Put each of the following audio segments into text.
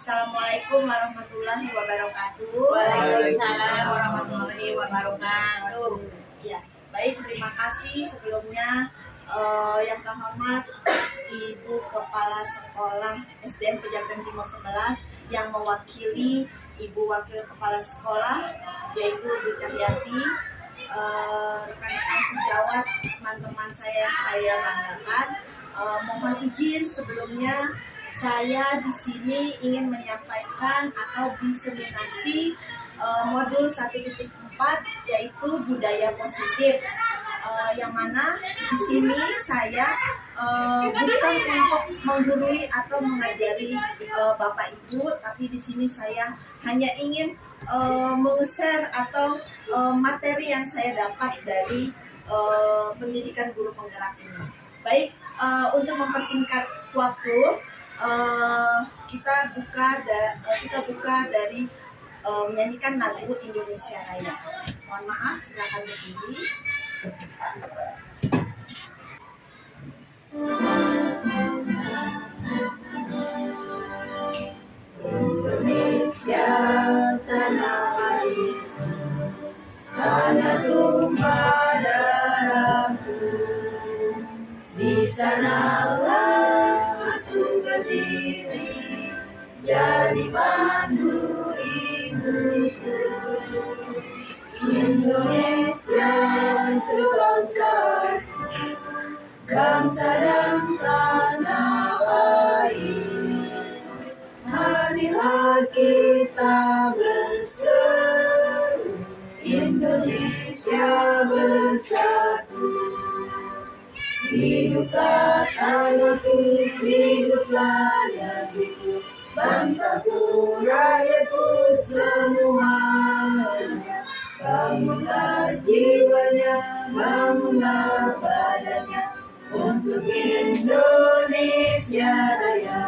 Assalamualaikum warahmatullahi wabarakatuh. Waalaikumsalam warahmatullahi wabarakatuh. Ya, baik, terima kasih sebelumnya yang terhormat Ibu Kepala Sekolah SDN Pejaten Timur 11 yang mewakili Ibu Wakil Kepala Sekolah yaitu Bu Cahyati, rekan-rekan sejawat, teman-teman saya yang saya banggakan. Mohon izin sebelumnya saya di sini ingin menyampaikan atau diseminasi modul 1.4 yaitu budaya positif. Yang mana di sini saya bukan untuk menggurui atau mengajari Bapak Ibu, tapi di sini saya hanya ingin meng-share atau materi yang saya dapat dari pendidikan guru penggerak ini. Baik, untuk mempersingkat waktu, kita buka dari menyanyikan lagu Indonesia Raya. Mohon maaf, silakan berdiri. Indonesia tanah air, tanah tumpah darahku, di sanalah aku berdiri, jadi pandu ibuku. Indonesia kebangsaanku, bangsa dan tanah air. Marilah kita berseru, Indonesia bersatu. Hiduplah tanahku, hiduplah negeriku, bangsaku, rakyatku semuanya. Bangunlah jiwanya, bangunlah badannya untuk Indonesia Raya.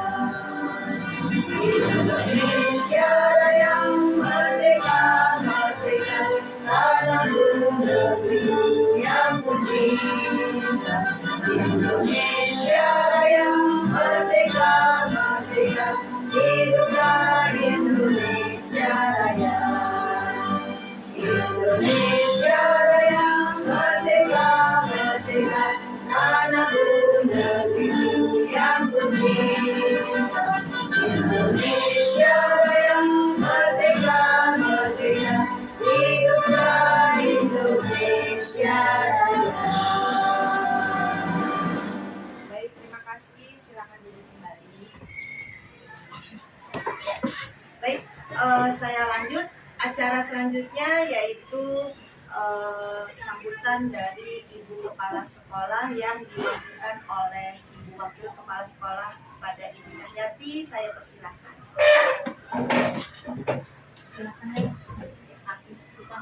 Indonesia Raya, merdeka, merdeka, tanahku, negeriku yang ku cinta. Indonesia Raya, merdeka, merdeka, hiduplah Indonesia Raya. Indonesia Raya, merdeka, merdeka, tanahku, negeriku yang ku cinta. Indonesia Raya, merdeka, merdeka, hiduplah Indonesia Raya. Baik, terima kasih. Silakan duduk kembali. Baik, saya lanjut. Acara selanjutnya yaitu sambutan dari Ibu Kepala Sekolah yang diwakilkan oleh Ibu Wakil Kepala Sekolah pada Ibu Cahyati. Saya persilahkan. Silakan habis kita.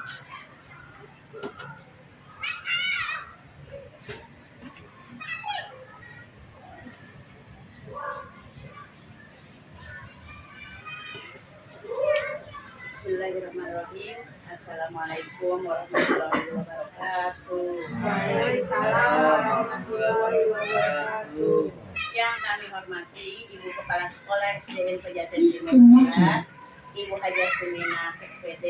Bismillahirrahmanirrahim. Assalamualaikum warahmatullahi wabarakatuh. Waalaikumsalam warahmatullahi wabarakatuh. Yang kami hormati Ibu Kepala Sekolah SDN Pejaten Timur 11, Ibu Haja Sumina SPD.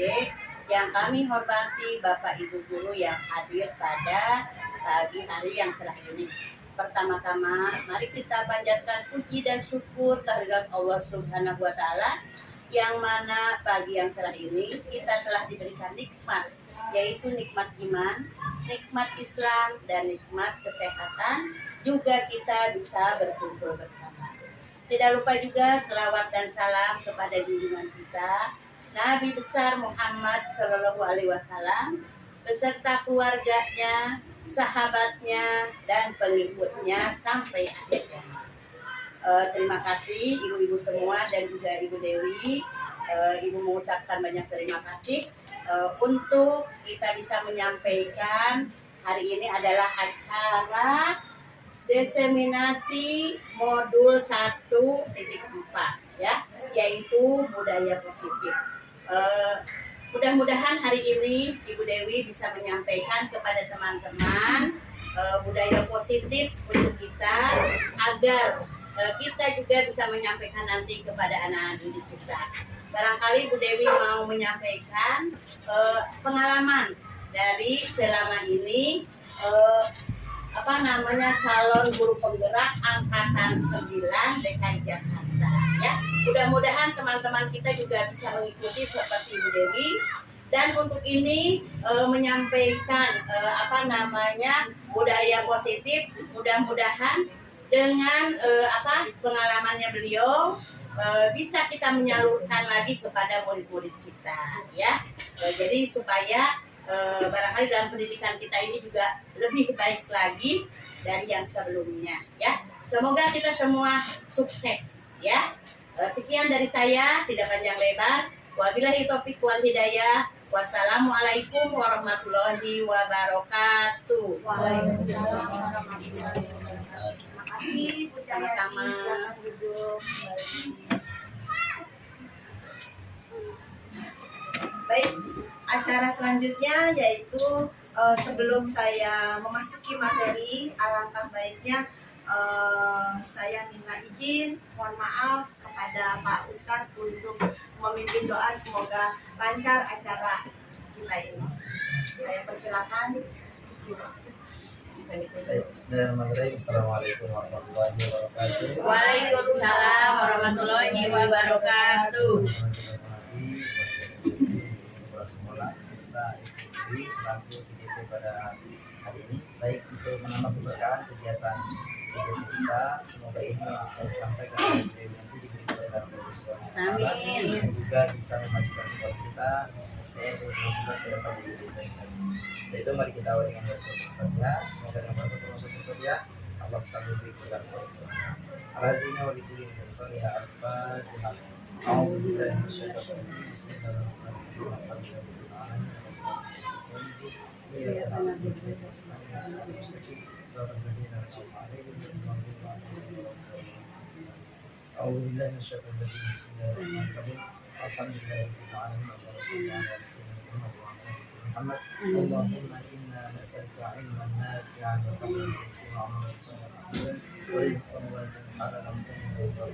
Yang kami hormati Bapak Ibu Guru yang hadir pada pagi hari yang cerah ini. Pertama-tama, mari kita panjatkan puji dan syukur kehadirat Allah Subhanahu wa Ta'ala, yang mana pagi yang cerah ini kita telah diberikan nikmat, yaitu nikmat iman, nikmat Islam, dan nikmat kesehatan. Juga kita bisa berkumpul bersama. Tidak lupa juga selawat dan salam kepada junjungan kita Nabi besar Muhammad Shallallahu Alaihi Wasallam beserta keluarganya, sahabatnya, dan pengikutnya sampai akhir zaman. Terima kasih ibu-ibu semua dan juga Ibu Dewi. Ibu mengucapkan banyak terima kasih untuk kita bisa menyampaikan hari ini adalah acara diseminasi modul 1.4 ya, yaitu budaya positif. Mudah-mudahan hari ini Ibu Dewi bisa menyampaikan kepada teman-teman budaya positif untuk kita agar kita juga bisa menyampaikan nanti kepada anak-anak didik kita. Barangkali Bu Dewi mau menyampaikan pengalaman dari selama ini calon guru penggerak angkatan 9 DKI Jakarta ya. Mudah-mudahan teman-teman kita juga bisa mengikuti seperti Bu Dewi. Dan untuk ini menyampaikan budaya positif, mudah-mudahan dengan pengalamannya beliau bisa kita menyalurkan lagi kepada murid-murid kita ya. Jadi supaya barangkali dalam pendidikan kita ini juga lebih baik lagi dari yang sebelumnya ya. Semoga kita semua sukses ya. Sekian dari saya, tidak panjang lebar. Wabillahi taufiq wal hidayah. Wassalamualaikum warahmatullahi wabarakatuh. Waalaikumsalam warahmatullahi wabarakatuh. Terima kasih Bu Cahyati. Sama-sama. Silakan duduk. Baik, acara selanjutnya yaitu sebelum saya memasuki materi, alangkah baiknya saya minta izin, mohon maaf kepada Pak Ustadz untuk memimpin doa semoga lancar acara kita ini. Saya persilakan. Bismillahirrahmanirrahim. Assalamualaikum warahmatullahi wabarakatuh. Waalaikumsalam warahmatullahi wabarakatuh. Sekolah siswa IPB selaku CGP pada hari ini, baik untuk menambah keberkahan kegiatan CGP kita, semoga ini sampai ke hari nanti diberi dalam Amin. dan juga bisa memajukan sekolah kita SDN 2011 ke depan lebih baik lagi. Dan itu mari kita awali dengan doa Al-Fatihah. Semoga dengan berkat doa Al-Fatihah Allah selalu beri keberkahan kepada kita. Al-Hadina wa likulli mursali Al-Fatihah. أعوذ بالله من الشيطان الرجيم بسم الله الرحمن الرحيم أعوذ بالله من الشيطان الرجيم بسم الله الرحمن الرحيم الحمد لله رب العالمين اللهم صل على سيدنا محمد وعلى آل سيدنا محمد اللهم إنا نسألك علما نافعا وقلبا زكيا وعملا صالحا ورزقا واسعا حلالا طيبا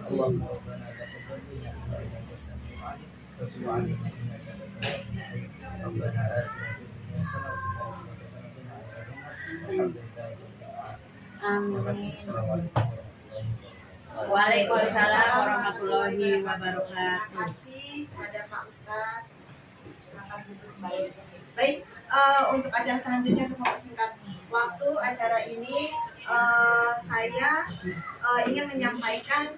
اللهم ربنا تقبل منا انك انت السميع العليم وتب علينا انك انت التواب الرحيم ربنا اتنا في الدنيا حسنه وفي الاخره حسنه وقنا عذاب النار والحمد لله رب العالمين. Terima kasih. Assalamualaikum warahmatullahi wabarakatuh. Waalaikumsalam warahmatullahi wabarakatuh. Terima kasih kepada Pak Ustadz. Silakan duduk kembali. Baik, untuk acara selanjutnya untuk mempersingkat waktu acara ini, saya ingin menyampaikan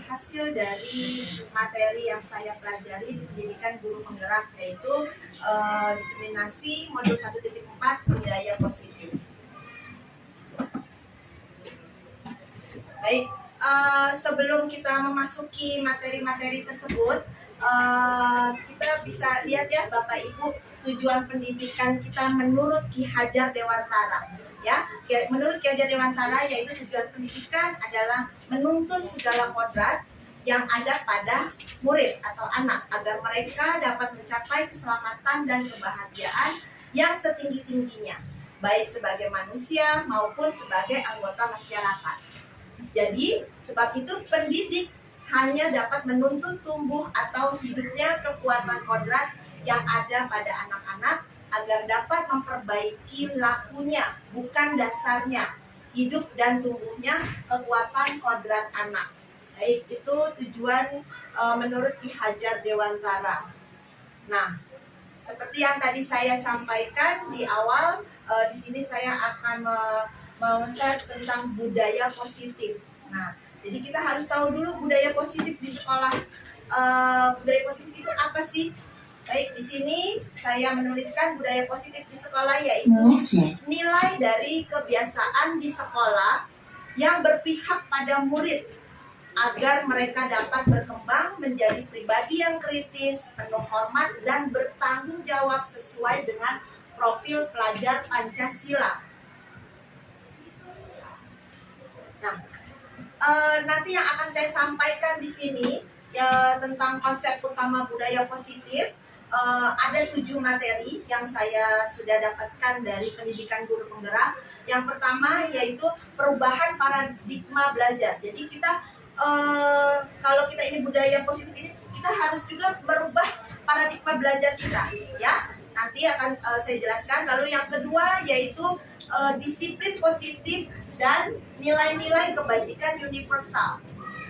hasil dari materi yang saya pelajari di pendidikan guru penggerak, yaitu diseminasi modul 1.4 budaya positif. Baik, sebelum kita memasuki materi-materi tersebut, kita bisa lihat ya Bapak Ibu, tujuan pendidikan kita menurut Ki Hajar Dewantara. Ya, menurut Ki Hajar Dewantara, yaitu tujuan pendidikan adalah menuntun segala kodrat yang ada pada murid atau anak agar mereka dapat mencapai keselamatan dan kebahagiaan yang setinggi-tingginya, baik sebagai manusia maupun sebagai anggota masyarakat. Jadi, sebab itu pendidik hanya dapat menuntun tumbuh atau hidupnya kekuatan kodrat yang ada pada anak-anak agar dapat memperbaiki lakunya, bukan dasarnya, hidup dan tumbuhnya kekuatan kodrat anak. Baik, itu tujuan menurut Ki Hajar Dewantara. Nah, seperti yang tadi saya sampaikan di awal, di sini saya akan share tentang budaya positif. Nah, jadi kita harus tahu dulu budaya positif di sekolah. Budaya positif itu apa sih? Baik, di sini saya menuliskan budaya positif di sekolah yaitu nilai dari kebiasaan di sekolah yang berpihak pada murid agar mereka dapat berkembang menjadi pribadi yang kritis, penuh hormat, dan bertanggung jawab sesuai dengan profil pelajar Pancasila. Nah, nanti yang akan saya sampaikan di sini ya, tentang konsep utama budaya positif. ada 7 materi yang saya sudah dapatkan dari pendidikan guru penggerak. Yang pertama yaitu perubahan paradigma belajar. Jadi kita kalau kita ini budaya positif ini, kita harus juga merubah paradigma belajar kita, ya. Nanti akan saya jelaskan. Lalu yang kedua yaitu disiplin positif dan nilai-nilai kebajikan universal.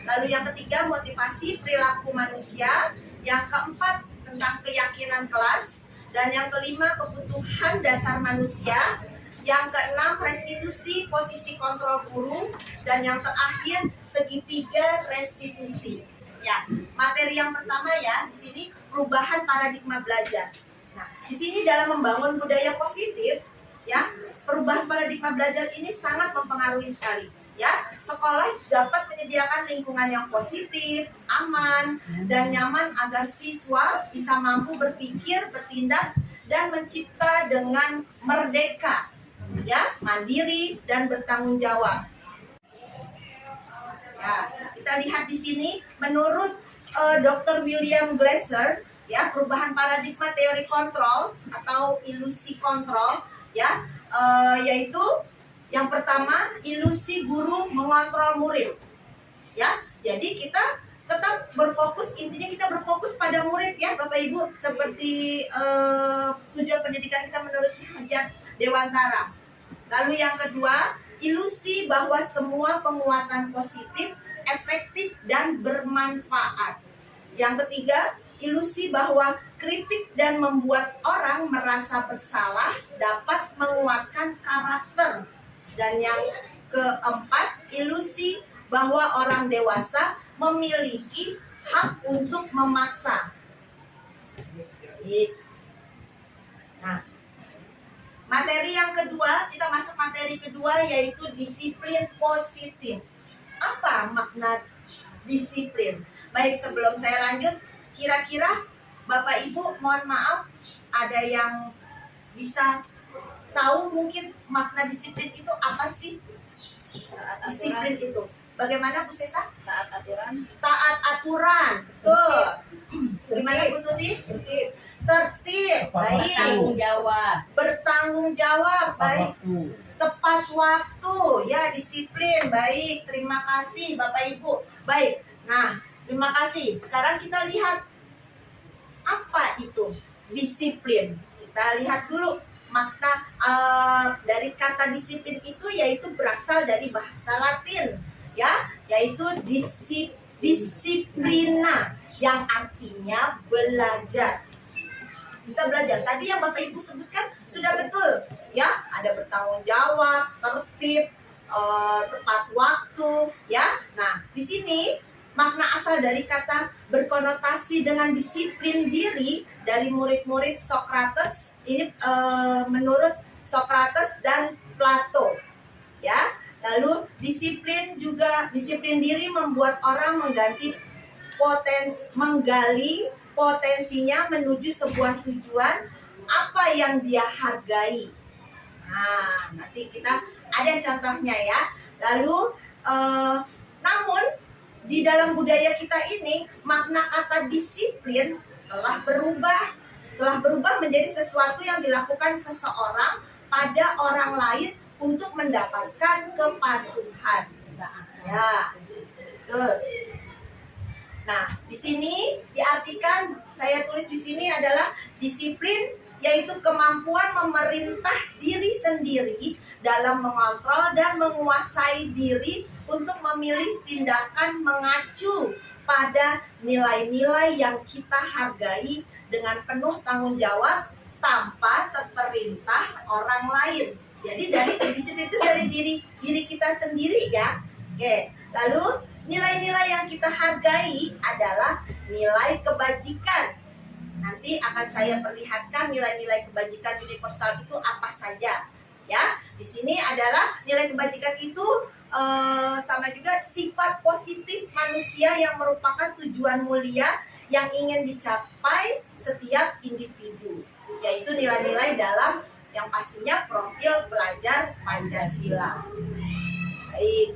Lalu yang ketiga motivasi perilaku manusia. Yang keempat tentang keyakinan kelas. Dan yang kelima kebutuhan dasar manusia. Yang keenam restitusi posisi kontrol guru. Dan yang terakhir segitiga restitusi. Ya, materi yang pertama ya di sini perubahan paradigma belajar. Nah, di sini dalam membangun budaya positif, ya, perubahan paradigma belajar ini sangat mempengaruhi sekali. Ya, sekolah dapat menyediakan lingkungan yang positif, aman, dan nyaman agar siswa bisa mampu berpikir, bertindak, dan mencipta dengan merdeka, ya, mandiri dan bertanggung jawab. Ya, kita lihat di sini menurut Dr. William Glasser, ya, perubahan paradigma teori kontrol atau ilusi kontrol, ya, yaitu yang pertama ilusi guru mengontrol murid, ya. Jadi kita tetap berfokus, intinya kita berfokus pada murid ya Bapak Ibu, seperti tujuan pendidikan kita menurut Hajat Dewantara. Lalu yang kedua ilusi bahwa semua penguatan positif efektif dan bermanfaat. Yang ketiga ilusi bahwa kritik dan membuat orang merasa bersalah dapat menguatkan karakter. Dan yang keempat, ilusi bahwa orang dewasa memiliki hak untuk memaksa. Nah, materi yang kedua, kita masuk materi kedua yaitu disiplin positif. Apa makna disiplin? Baik, sebelum saya lanjut, kira-kira Bapak Ibu mohon maaf ada yang bisa tahu mungkin makna disiplin itu apa sih? Disiplin itu bagaimana Bu Sesa? Taat aturan. Taat aturan. Tuh. Gimana Bu Tuti? Tertib. Baik. Bertanggung jawab. Bertanggung jawab. Baik. Tepat waktu. Ya, disiplin. Baik. Terima kasih Bapak Ibu. Baik. Nah, terima kasih. Sekarang kita lihat apa itu disiplin. Kita lihat dulu makna dari kata disiplin itu, yaitu berasal dari bahasa Latin, ya, yaitu disiplina yang artinya belajar. Kita belajar. Tadi yang Bapak Ibu sebutkan sudah betul, ya, ada bertanggung jawab, tertib, tepat waktu, ya. Nah, di sini makna asal dari kata berkonotasi dengan disiplin diri dari murid-murid Socrates. Ini menurut Socrates dan Plato, ya. Lalu disiplin diri membuat orang menggali potensinya menuju sebuah tujuan apa yang dia hargai. Nah, nanti kita ada contohnya ya. Lalu namun di dalam budaya kita ini makna kata disiplin telah berubah menjadi sesuatu yang dilakukan seseorang pada orang lain untuk mendapatkan kepatuhan. Ya, betul. Nah, di sini diartikan, saya tulis di sini adalah disiplin, yaitu kemampuan memerintah diri sendiri dalam mengontrol dan menguasai diri untuk memilih tindakan mengacu pada nilai-nilai yang kita hargai dengan penuh tanggung jawab tanpa terperintah orang lain. Jadi dari disiplin itu dari diri kita sendiri ya. Oke. Lalu nilai-nilai yang kita hargai adalah nilai kebajikan. Nanti akan saya perlihatkan nilai-nilai kebajikan universal itu apa saja. Ya, di sini adalah nilai kebajikan itu sama juga sifat positif manusia yang merupakan tujuan mulia yang ingin dicapai setiap individu, yaitu nilai-nilai dalam yang pastinya profil pelajar Pancasila. Baik.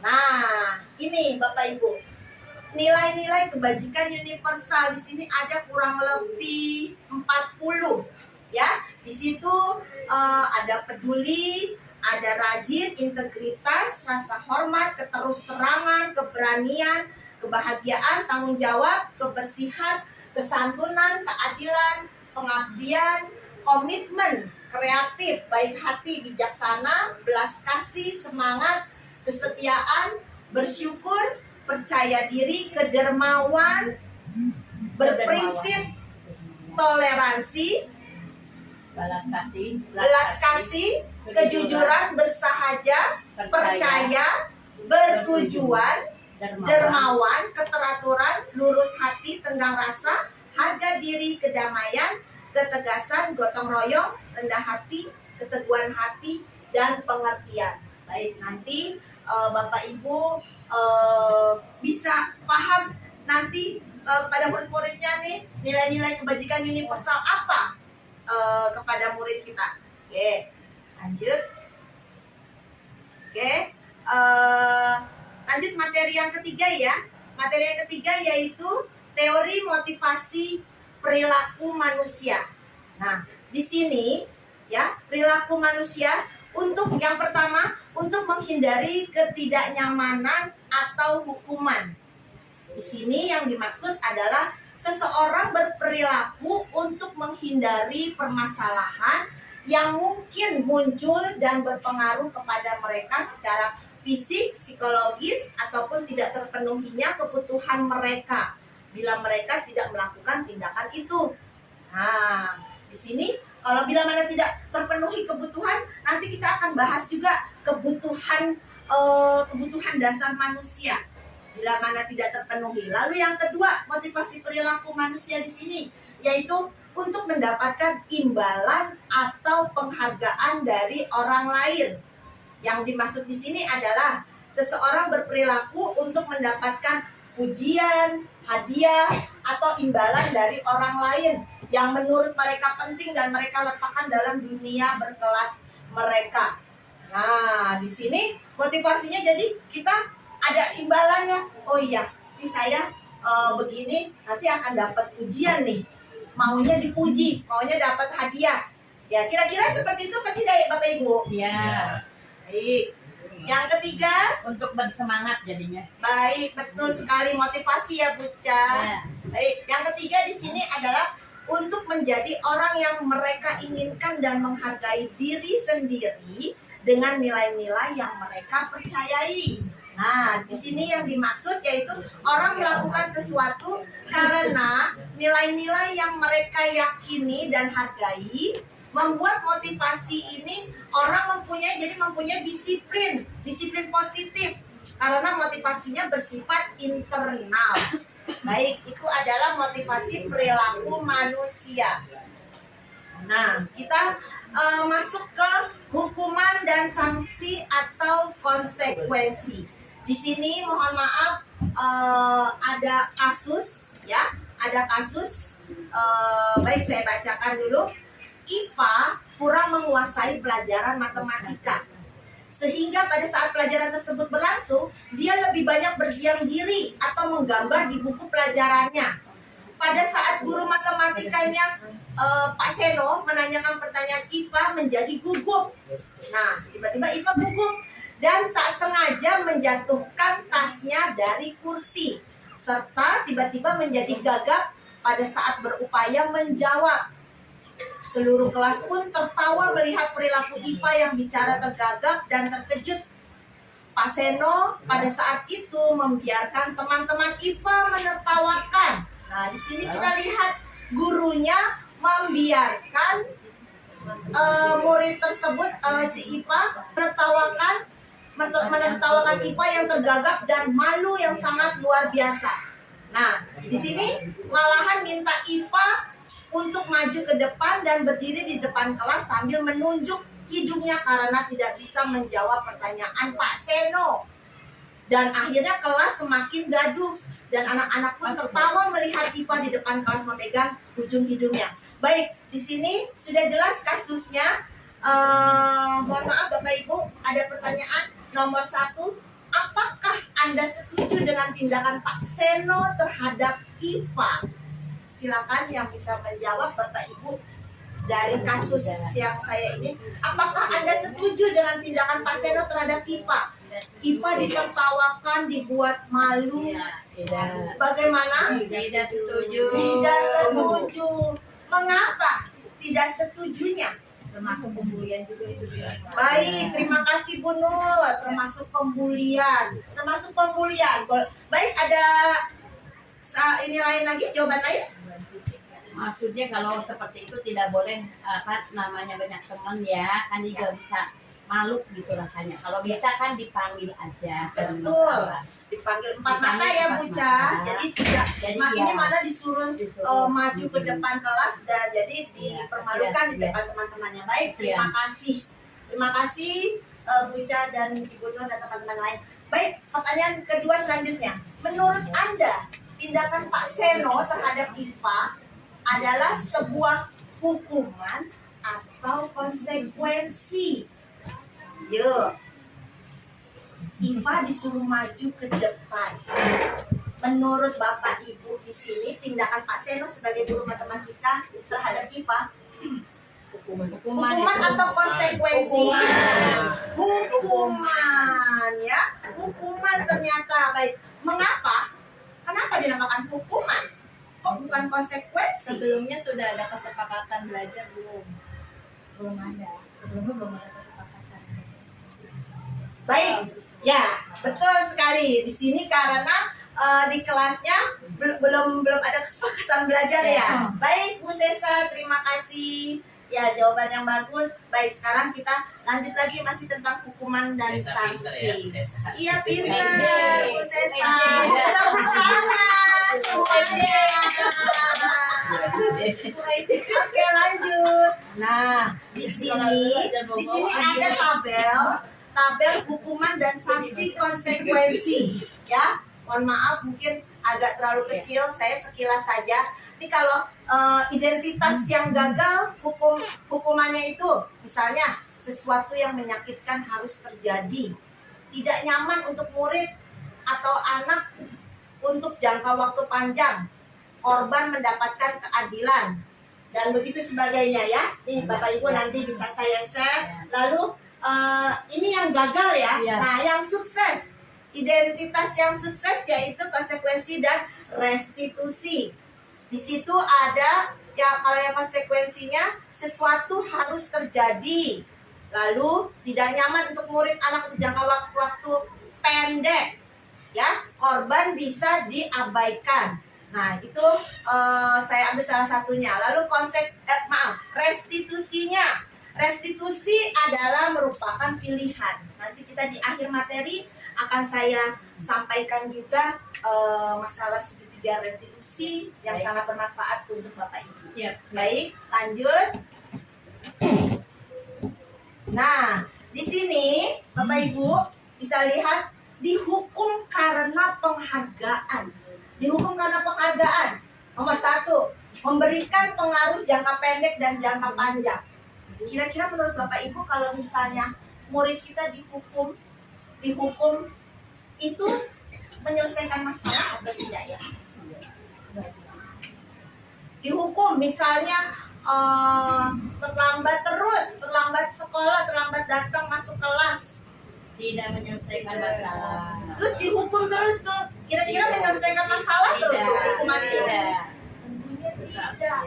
Nah, ini Bapak Ibu. nilai-nilai kebajikan universal. Di sini ada kurang lebih 40 ya. Di situ ada peduli, ada rajin, integritas, rasa hormat, keterus-terangan, keberanian, kebahagiaan, tanggung jawab, kebersihan, kesantunan, keadilan, pengabdian, komitmen, kreatif, baik hati, bijaksana, belas kasih, semangat, kesetiaan, bersyukur, percaya diri, kedermawan, berprinsip, toleransi, belas kasih, kejujuran, bersahaja, percaya, bertujuan, dermawan, keteraturan, lurus hati, tenggang rasa, harga diri, kedamaian, ketegasan, gotong royong, rendah hati, keteguhan hati, dan pengertian. Baik, nanti Bapak Ibu bisa paham nanti pada murid-muridnya nih nilai-nilai kebajikan universal apa kepada murid kita. Oke, lanjut. Oke, lanjut materi yang ketiga ya. Materi yang ketiga yaitu teori motivasi perilaku manusia. Nah, di sini ya, perilaku manusia untuk yang pertama untuk menghindari ketidaknyamanan atau hukuman. Di sini yang dimaksud adalah seseorang berperilaku untuk menghindari permasalahan yang mungkin muncul dan berpengaruh kepada mereka secara fisik, psikologis, ataupun tidak terpenuhinya kebutuhan mereka bila mereka tidak melakukan tindakan itu. Nah, di sini kalau bila mana tidak terpenuhi kebutuhan, nanti kita akan bahas juga kebutuhan dasar manusia bila mana tidak terpenuhi. Lalu yang kedua, motivasi perilaku manusia di sini yaitu untuk mendapatkan imbalan atau penghargaan dari orang lain. Yang dimaksud di sini adalah seseorang berperilaku untuk mendapatkan pujian, hadiah, atau imbalan dari orang lain yang menurut mereka penting dan mereka letakkan dalam dunia berkelas mereka. Nah, di sini motivasinya jadi kita ada imbalannya. Oh iya, ini saya begini nanti akan dapat pujian nih. Maunya dipuji, maunya dapat hadiah. Ya, kira-kira seperti itu apa tidak ya Bapak Ibu? Ya. Baik. Yang ketiga, Untuk bersemangat jadinya. baik, betul sekali, motivasi ya Buca. Ya. Baik, yang ketiga di sini adalah untuk menjadi orang yang mereka inginkan dan menghargai diri sendiri dengan nilai-nilai yang mereka percayai. Nah, di sini yang dimaksud yaitu orang melakukan sesuatu karena nilai-nilai yang mereka yakini dan hargai, membuat motivasi ini orang mempunyai disiplin positif karena motivasinya bersifat internal. Baik, itu adalah motivasi perilaku manusia. Nah, kita masuk ke hukuman dan sanksi atau konsekuensi. Di sini mohon maaf ada kasus ya, baik saya bacakan dulu. Iva kurang menguasai pelajaran matematika. Sehingga pada saat pelajaran tersebut berlangsung, dia lebih banyak berdiam diri atau menggambar di buku pelajarannya. Pada saat guru matematikanya Pak Seno menanyakan pertanyaan, Iva menjadi gugup. Nah, tiba-tiba Iva gugup dan tak sengaja menjatuhkan tasnya dari kursi, serta tiba-tiba menjadi gagap pada saat berupaya menjawab. Seluruh kelas pun tertawa melihat perilaku Iva yang bicara tergagap dan terkejut. Pak Seno pada saat itu membiarkan teman-teman Iva menertawakan. Nah, di sini kita lihat gurunya membiarkan murid tersebut, si Iva menertawakan Iva yang tergagap dan malu yang sangat luar biasa. Nah, di sini malahan minta Iva untuk maju ke depan dan berdiri di depan kelas sambil menunjuk hidungnya karena tidak bisa menjawab pertanyaan Pak Seno. Dan akhirnya kelas semakin gaduh dan anak-anak pun tertawa melihat Iva di depan kelas memegang ujung hidungnya. Baik, di sini sudah jelas kasusnya. Mohon maaf Bapak Ibu, ada pertanyaan nomor 1. apakah Anda setuju dengan tindakan Pak Seno terhadap Iva? Silakan yang bisa menjawab Bapak Ibu dari kasus yang saya ini. Apakah Anda setuju dengan tindakan Pak Seno terhadap Iva? Iva ditertawakan, dibuat malu. Tidak. Bagaimana? Tidak setuju. Tidak setuju. Mengapa tidak setujunya? Termasuk pembulian juga itu. Baik, terima kasih Bu Nur. Termasuk pembulian. Termasuk pembulian. Baik, ada ini lain lagi, jawaban lain? Maksudnya kalau seperti itu tidak boleh, kan namanya banyak teman ya, kan dia juga bisa malu gitu rasanya. Kalau bisa kan dipanggil aja. Betul. Dipanggil empat mata ya Bu Ca. Jadi tidak. Ini malah disuruh maju ke depan kelas dan jadi dipermalukan di depan teman-temannya. Baik, terima kasih. Terima kasih Bu Ca dan Ibu Nur dan teman-teman lain. Baik, pertanyaan kedua selanjutnya. Menurut Anda, tindakan Pak Seno terhadap Iva adalah sebuah hukuman atau konsekuensi? Yuk, Iva disuruh maju ke depan. Menurut Bapak Ibu di sini, tindakan Pak Seno sebagai guru matematika terhadap Iva hukuman atau konsekuensi? Hukuman, ya. Hukuman ternyata. Baik, mengapa? Kenapa dinamakan hukuman? Kok bukan konsekuensi? Sebelumnya sudah ada kesepakatan belajar belum? Belum ada. Sebelumnya belum ada kesepakatan. Baik, ya betul sekali. Di sini karena di kelasnya belum ada kesepakatan belajar ya. Baik Bu Sesa, terima kasih. Ya, jawaban yang bagus. Baik, sekarang kita lanjut lagi masih tentang hukuman dan sanksi. Iya, pintar Bu Sesa. Tepuk tangan semuanya. Oke, lanjut. Nah, di sini ada tabel hukuman dan sanksi konsekuensi, ya. Mohon maaf mungkin agak terlalu kecil, saya sekilas saja. Ini kalau identitas yang gagal, hukumannya itu misalnya sesuatu yang menyakitkan harus terjadi, tidak nyaman untuk murid atau anak untuk jangka waktu panjang, korban mendapatkan keadilan, dan begitu sebagainya ya. Nih Bapak Ibu nanti bisa saya share. Lalu ini yang gagal ya. Nah, yang sukses, identitas yang sukses yaitu konsekuensi dan restitusi. Di situ ada ya, kalau yang konsekuensinya sesuatu harus terjadi, lalu tidak nyaman untuk murid anak untuk jangka waktu pendek, ya, korban bisa diabaikan. Nah, itu saya ambil salah satunya. Lalu restitusinya. Restitusi adalah merupakan pilihan. Nanti kita di akhir materi akan saya sampaikan juga masalah segitiga restitusi yang sangat bermanfaat untuk Bapak Ibu. Baik, lanjut. Nah, di sini Bapak Ibu bisa lihat dihukum karena penghargaan. Dihukum karena penghargaan. Nomor 1, memberikan pengaruh jangka pendek dan jangka panjang. Kira-kira menurut Bapak Ibu kalau misalnya murid kita dihukum itu menyelesaikan masalah atau tidak ya? Dihukum misalnya terlambat sekolah, terlambat datang masuk kelas, Tidak menyelesaikan masalah. terus dihukum terus tuh, kira-kira menyelesaikan masalah terus tuh hukuman itu? Tentunya tidak.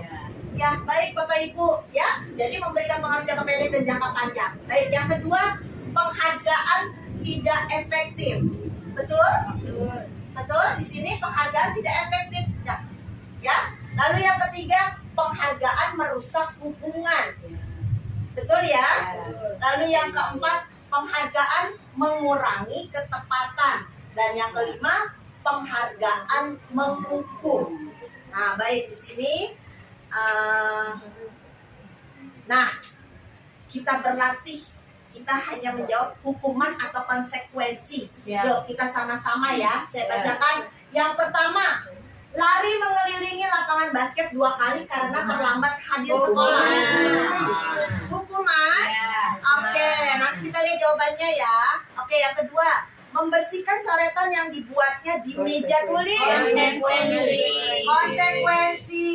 Ya, baik Bapak Ibu, ya. Jadi memberikan pengaruh jangka pendek dan jangka panjang. Baik, yang kedua, penghargaan tidak efektif. Betul? Betul. Di sini penghargaan tidak efektif. Nah, ya. Lalu yang ketiga, penghargaan merusak hubungan. Betul ya? Lalu yang keempat, penghargaan mengurangi ketepatan. Dan yang kelima, penghargaan menghukum. Nah, baik di sini. Nah, kita berlatih, kita hanya menjawab hukuman atau konsekuensi. Yuk, kita sama-sama ya. Saya bacakan. Yang pertama, lari mengelilingi lapangan basket 2 kali karena terlambat hadir sekolah. Hukuman. Oke, nanti kita lihat jawabannya ya. Oke, yang kedua, membersihkan coretan yang dibuatnya di meja tulis. Konsekuensi.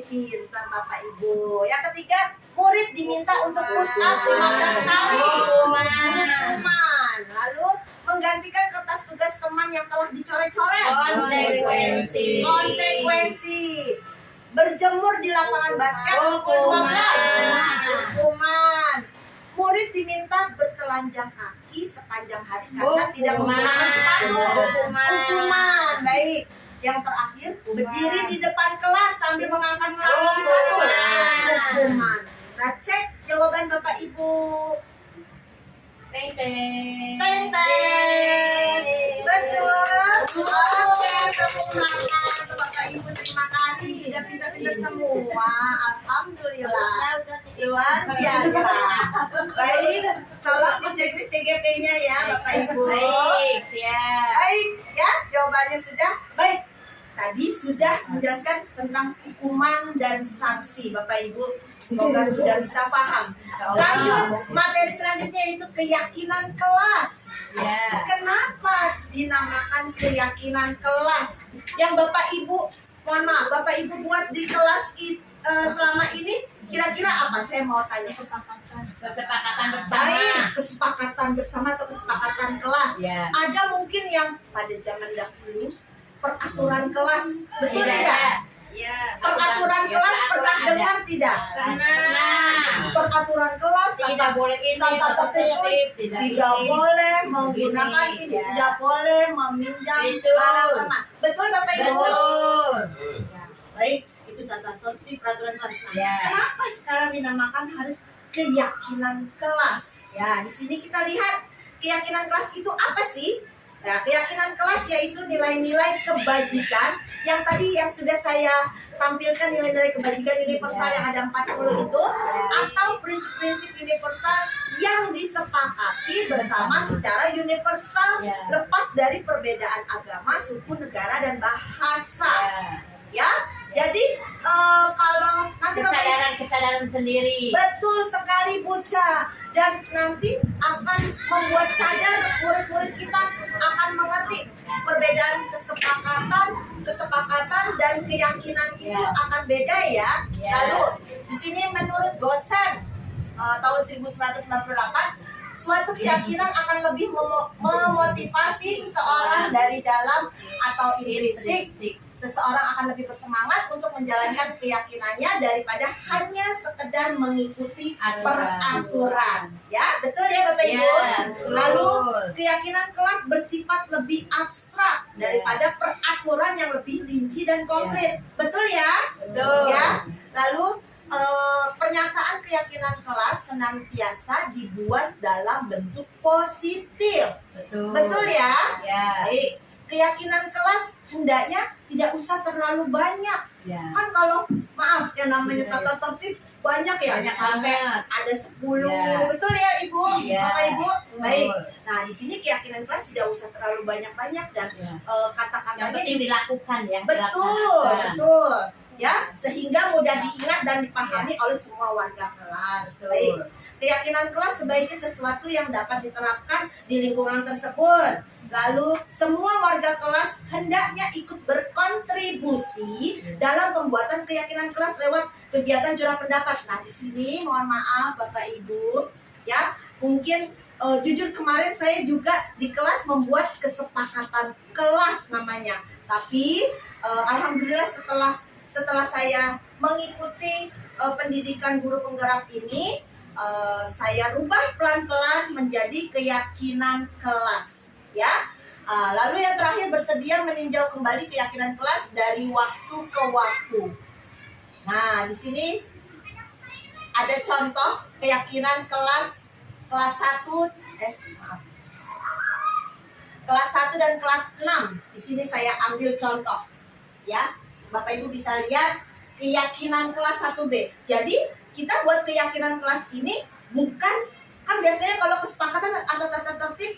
Pintar Bapak Ibu. Yang ketiga, murid diminta untuk push up 15 kali. Hukuman. Lalu menggantikan kertas tugas teman yang telah dicoret-coret. Konsekuensi. Berjemur di lapangan basket pukul 12. Hukuman. Murid diminta bertelanjang kaki sepanjang hari karena tidak menggunakan sepatu. Hukuman. Baik. Yang terakhir, berdiri di depan kelas sambil mengangkat kaki satu. Hukuman. Nah, cek jawaban Bapak Ibu. Teng teng. Betul. Oke, tepuk tangan Bapak Ibu, terima kasih sudah pintar-pintar semua. Alhamdulillah. Luar biasa. Baik, tolong dicek CGP-nya ya Bapak Ibu. Baik, ya. Baik, ya, jawabannya sudah. Baik. Tadi sudah menjelaskan tentang hukuman dan sanksi Bapak Ibu. Semoga sudah bisa paham. Lanjut, materi selanjutnya yaitu keyakinan kelas. Ya. Kenapa dinamakan keyakinan kelas? Yang Bapak Ibu, mohon maaf, Bapak Ibu buat di kelas selama ini kira-kira apa? Saya mau tanya. Kesepakatan bersama. Baik, kesepakatan bersama atau kesepakatan kelas. Ya. Ada mungkin yang pada zaman dahulu peraturan kelas, betul tidak? Ya. Peraturan kelas pernah dengar tidak? Pernah. Peraturan kelas Tidak boleh ini, tata tertib, tidak boleh menggunakan ini, ini, ya. tidak boleh meminjam Betul. barang teman. Betul Bapak Ibu? Betul. Ya, baik, itu tata tertib peraturan kelas. Nah, Ya. kenapa sekarang dinamakan harus keyakinan kelas? Ya, di sini kita lihat keyakinan kelas itu apa sih? Nah, keyakinan kelas yaitu nilai-nilai kebajikan yang tadi yang sudah saya tampilkan, nilai-nilai kebajikan universal yang ada 40 itu, atau prinsip-prinsip universal yang disepakati bersama secara universal lepas dari perbedaan agama, suku, negara, dan bahasa. Ya, jadi kalau nanti Bapak Kesadaran sendiri. betul sekali Buca, dan nanti akan membuat sadar murid-murid kita akan mengerti perbedaan kesepakatan dan keyakinan itu akan beda ya. Lalu di sini menurut dosen tahun 1998, suatu keyakinan akan lebih memotivasi seseorang dari dalam atau intrinsik. Seseorang akan lebih bersemangat untuk menjalankan keyakinannya daripada hanya sekedar mengikuti peraturan. Ya, betul ya Bapak Ibu? Betul. Lalu keyakinan kelas bersifat lebih abstrak daripada peraturan yang lebih rinci dan konkret. Betul ya? Betul. Ya. Lalu pernyataan keyakinan kelas senantiasa dibuat dalam bentuk positif. Betul. Betul ya? Ya. Baik. Keyakinan kelas hendaknya tidak usah terlalu banyak. Ya. Kan kalau maaf yang namanya tata tertib banyak ya, Banyak sampai banget. ada 10. Ya. Betul ya Ibu? Ya. Bapak Ibu? Betul. Baik. Nah, di sini keyakinan kelas tidak usah terlalu banyak-banyak dan Ya. Yang kata-katanya penting dilakukan ya. betul, dilaksanakan. betul. Ya, sehingga mudah diingat dan dipahami oleh semua warga kelas. Betul. Baik. Keyakinan kelas sebaiknya sesuatu yang dapat diterapkan di lingkungan tersebut. Lalu semua warga kelas hendaknya ikut berkontribusi dalam pembuatan keyakinan kelas lewat kegiatan curah pendapat. Nah, di sini mohon maaf Bapak Ibu, ya mungkin jujur kemarin saya juga di kelas membuat kesepakatan kelas namanya. Tapi alhamdulillah setelah saya mengikuti pendidikan guru penggerak ini, saya rubah pelan-pelan menjadi keyakinan kelas. Ya, lalu yang terakhir bersedia meninjau kembali keyakinan kelas dari waktu ke waktu. Nah, di sini ada contoh keyakinan kelas 1, kelas 1 dan kelas 6. Di sini saya ambil contoh. Ya, Bapak Ibu bisa lihat keyakinan kelas 1B. Jadi, kita buat keyakinan kelas ini bukan, kan biasanya kalau kesepakatan atau tata tertib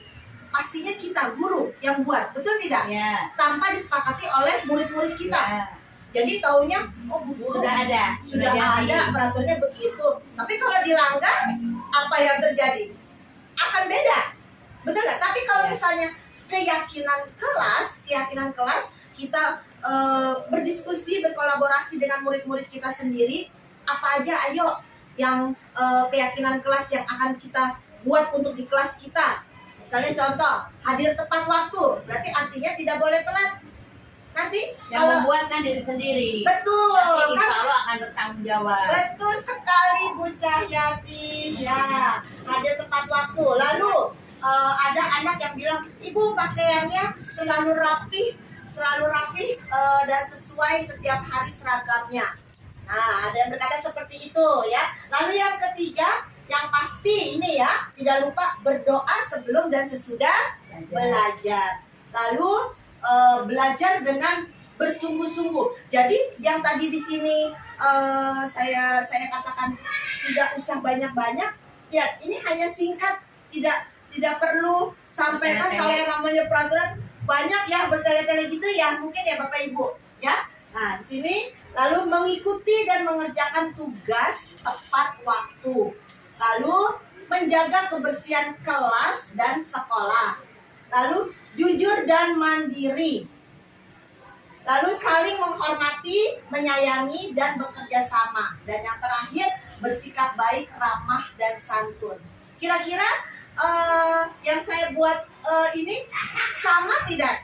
pastinya kita guru yang buat, betul tidak? Ya. Tanpa disepakati oleh murid-murid kita. Ya. Jadi taunya, oh Bu Guru Sudah ada. sudah jadi. ada peraturannya begitu. Tapi kalau dilanggar, apa yang terjadi? Akan beda, betul nggak? Tapi kalau Ya. misalnya keyakinan kelas kita berdiskusi, berkolaborasi dengan murid-murid kita sendiri. Apa aja ayo yang keyakinan kelas yang akan kita buat untuk di kelas kita. Misalnya contoh, hadir tepat waktu, berarti artinya tidak boleh telat. Nanti Yang membuat kan diri sendiri. betul Nanti kan? insya Allah akan bertanggung jawab. Betul sekali Bu Cahyati. Ya, hadir tepat waktu. Lalu ada anak yang bilang, ibu pakaiannya selalu rapi dan sesuai setiap hari seragamnya. Nah, ada yang berkata seperti itu ya. Lalu yang ketiga, yang pasti ini ya, tidak lupa berdoa sebelum dan sesudah belajar. Lalu belajar dengan bersungguh-sungguh. Jadi yang tadi di sini saya katakan tidak usah banyak-banyak. Ya, ini hanya singkat, tidak perlu sampaikan kalau yang namanya peraturan banyak ya bertele-tele gitu ya, mungkin ya Bapak Ibu ya. Nah, di sini lalu mengikuti dan mengerjakan tugas tepat waktu. Lalu menjaga kebersihan kelas dan sekolah. Lalu jujur dan mandiri. Lalu saling menghormati, menyayangi, dan bekerja sama. Dan yang terakhir, bersikap baik, ramah, dan santun. Kira-kira yang saya buat ini sama tidak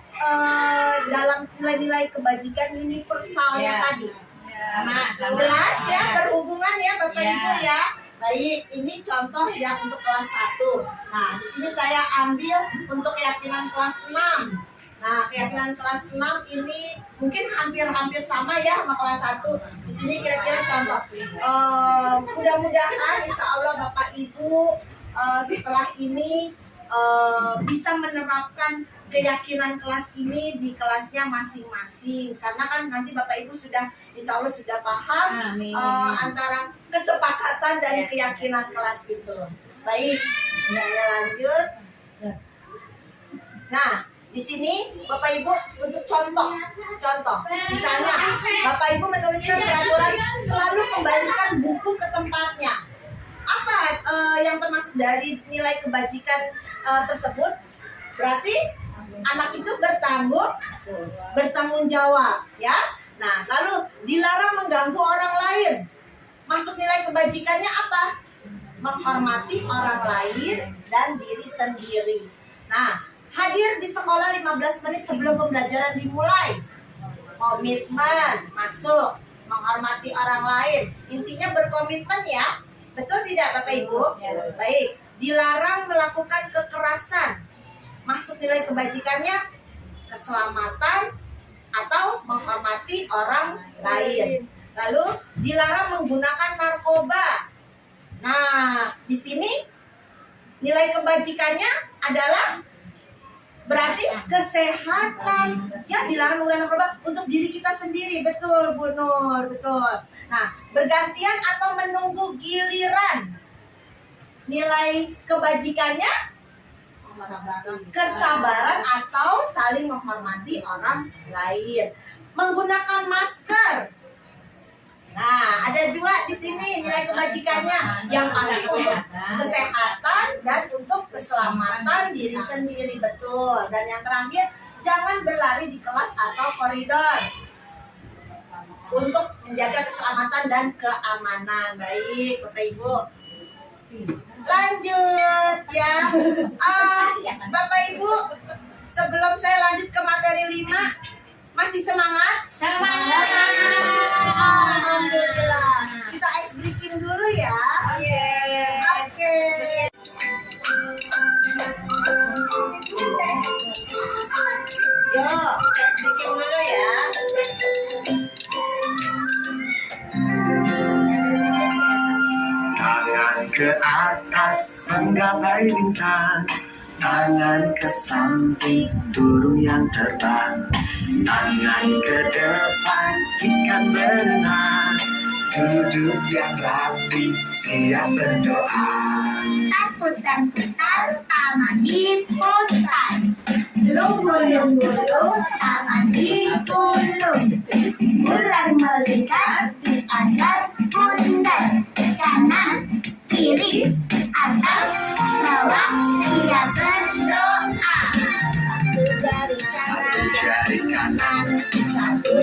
dalam nilai-nilai kebajikan universalnya tadi? Sama. Jelas ya, berhubungan ya Bapak Ibu ya. Baik, ini contoh yang untuk kelas 1. Nah, di sini saya ambil untuk keyakinan kelas 6. Nah, keyakinan kelas 6 ini mungkin hampir sama ya sama kelas 1. Di sini kira-kira contoh. Mudah-mudahan insya Allah Bapak Ibu setelah ini bisa menerapkan keyakinan kelas ini di kelasnya masing-masing. Karena kan nanti Bapak Ibu sudah insya Allah sudah paham antara kesepakatan dan keyakinan kelas itu. Baik, saya lanjut. Nah, di sini Bapak Ibu untuk contoh, misalnya Bapak Ibu menuliskan peraturan selalu kembalikan buku ke tempatnya. Apa yang termasuk dari nilai kebajikan tersebut? Berarti anak itu bertanggung jawab, ya. Nah, lalu dilarang mengganggu orang lain. Masuk nilai kebajikannya apa? Menghormati orang lain dan diri sendiri. Nah, hadir di sekolah 15 menit sebelum pembelajaran dimulai. Komitmen, masuk, menghormati orang lain. Intinya berkomitmen ya. Betul tidak Bapak Ibu? Baik, dilarang melakukan kekerasan. Masuk nilai kebajikannya keselamatan atau menghormati orang lain. Lalu dilarang menggunakan narkoba. Nah, di sini nilai kebajikannya adalah berarti kesehatan. Ya, dilarang menggunakan narkoba untuk diri kita sendiri. Betul, Bu Nur, betul. Nah, bergantian atau menunggu giliran. Nilai kebajikannya kesabaran atau saling menghormati orang lain. Menggunakan masker. Nah, ada 2 di sini nilai kebajikannya. Yang pasti untuk kesehatan dan untuk keselamatan diri sendiri, betul. Dan yang terakhir, jangan berlari di kelas atau koridor. Untuk menjaga keselamatan dan keamanan. Baik, Bapak Ibu. Lanjut ya. Bapak Ibu, sebelum saya lanjut ke materi 5, masih semangat? Semangat. Alhamdulillah. Kita ice breaking dulu ya. Oke. Yuk, kita ice breaking dulu ya. Tangan ke atas menggapai bintang, tangan ke samping burung yang terbang, tangan ke depan ikan berenang, duduk yang rapi siap berdoa. Putar-putar tangan diputar, gulung-gulung tangan digulung, ular melingkar di atas pundak, kanan kiri atas bawah siap berdoa.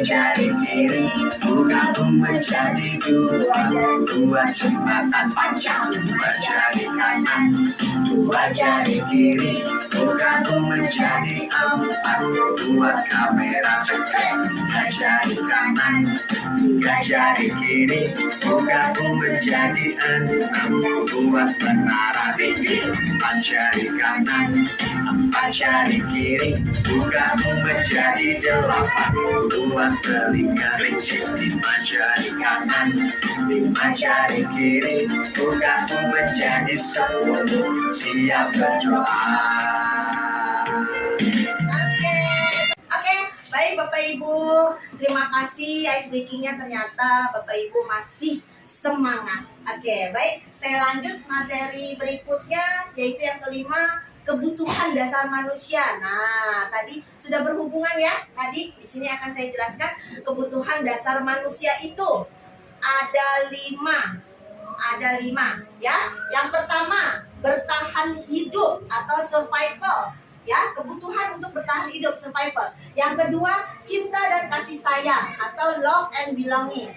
jari kiri ku gabung menjadi dua jembatan panjang. Dua jari kanan, dua jari kiri ku gabung menjadi empat. Dua kamera cekrek, tiga jari kanan, tiga jari kiri ku gabung menjadi enam. Dua menara tinggi, empat jari kanan, empat jari kiri ku gabung menjadi delapan. Dua telinga kelinci, lima jari kanan, lima jari kiri ku gabung menjadi 10. Siap berdoa. Oke, baik Bapak Ibu. Terima kasih ice breakingnya, ternyata Bapak Ibu masih semangat. Oke, baik. Saya lanjut materi berikutnya, yaitu yang kelima, kebutuhan dasar manusia. Nah, tadi sudah berhubungan ya. Tadi di sini akan saya jelaskan kebutuhan dasar manusia itu ada 5. Ada 5 ya. Yang pertama, bertahan hidup atau survival. Ya, kebutuhan untuk bertahan hidup, survival. Yang kedua, cinta dan kasih sayang atau love and belonging.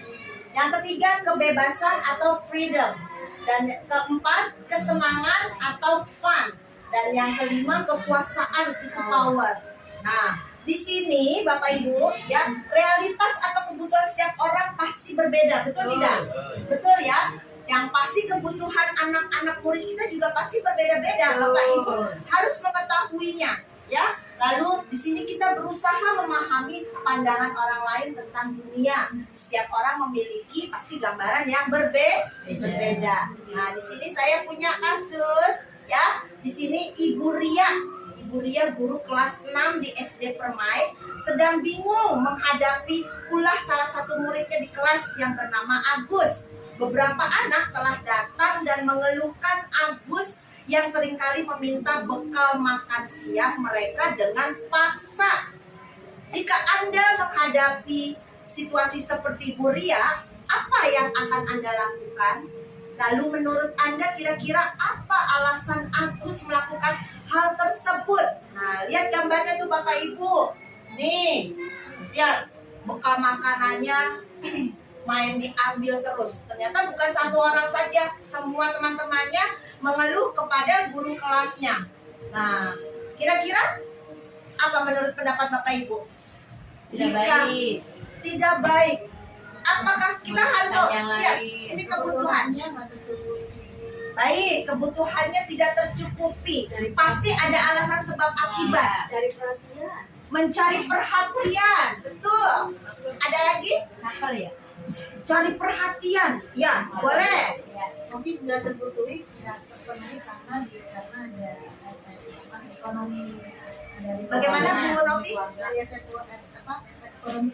Yang ketiga, kebebasan atau freedom. Dan keempat, kesenangan atau fun. Dan yang kelima, kekuasaan atau power. Nah, di sini Bapak Ibu ya, realitas atau kebutuhan setiap orang pasti berbeda, betul tidak? Betul ya. Yang pasti kebutuhan anak-anak murid kita juga pasti berbeda-beda. Bapak Ibu harus mengetahuinya ya. Lalu di sini kita berusaha memahami pandangan orang lain tentang dunia. Setiap orang memiliki pasti gambaran yang berbeda. Nah, di sini saya punya kasus ya. Di sini Ibu Ria guru kelas 6 di SD Permai sedang bingung menghadapi ulah salah satu muridnya di kelas yang bernama Agus. Beberapa anak telah datang dan mengeluhkan Agus yang seringkali meminta bekal makan siang mereka dengan paksa. Jika Anda menghadapi situasi seperti Bu Ria, apa yang akan Anda lakukan? Lalu menurut Anda kira-kira apa alasan Agus melakukan hal tersebut? Nah, lihat gambarnya tuh Bapak Ibu. Nih, lihat bekal makanannya main diambil terus. Ternyata bukan satu orang saja, semua teman-temannya mengeluh kepada guru kelasnya. Nah, kira-kira apa menurut pendapat Bapak Ibu? Tidak baik. Apakah kita harus lihat ini kebutuhannya nggak tercukupi? Baik, kebutuhannya tidak tercukupi. Pasti ada alasan sebab akibat. Cari perhatian. Mencari perhatian, betul. Ada lagi? Caper ya? Cari perhatian, ya boleh. Mungkin nggak terbutuhi, nggak terpenuhi karena ada ekonomi dari Bagaimana Bu Novi? dari ekonomi keluarga.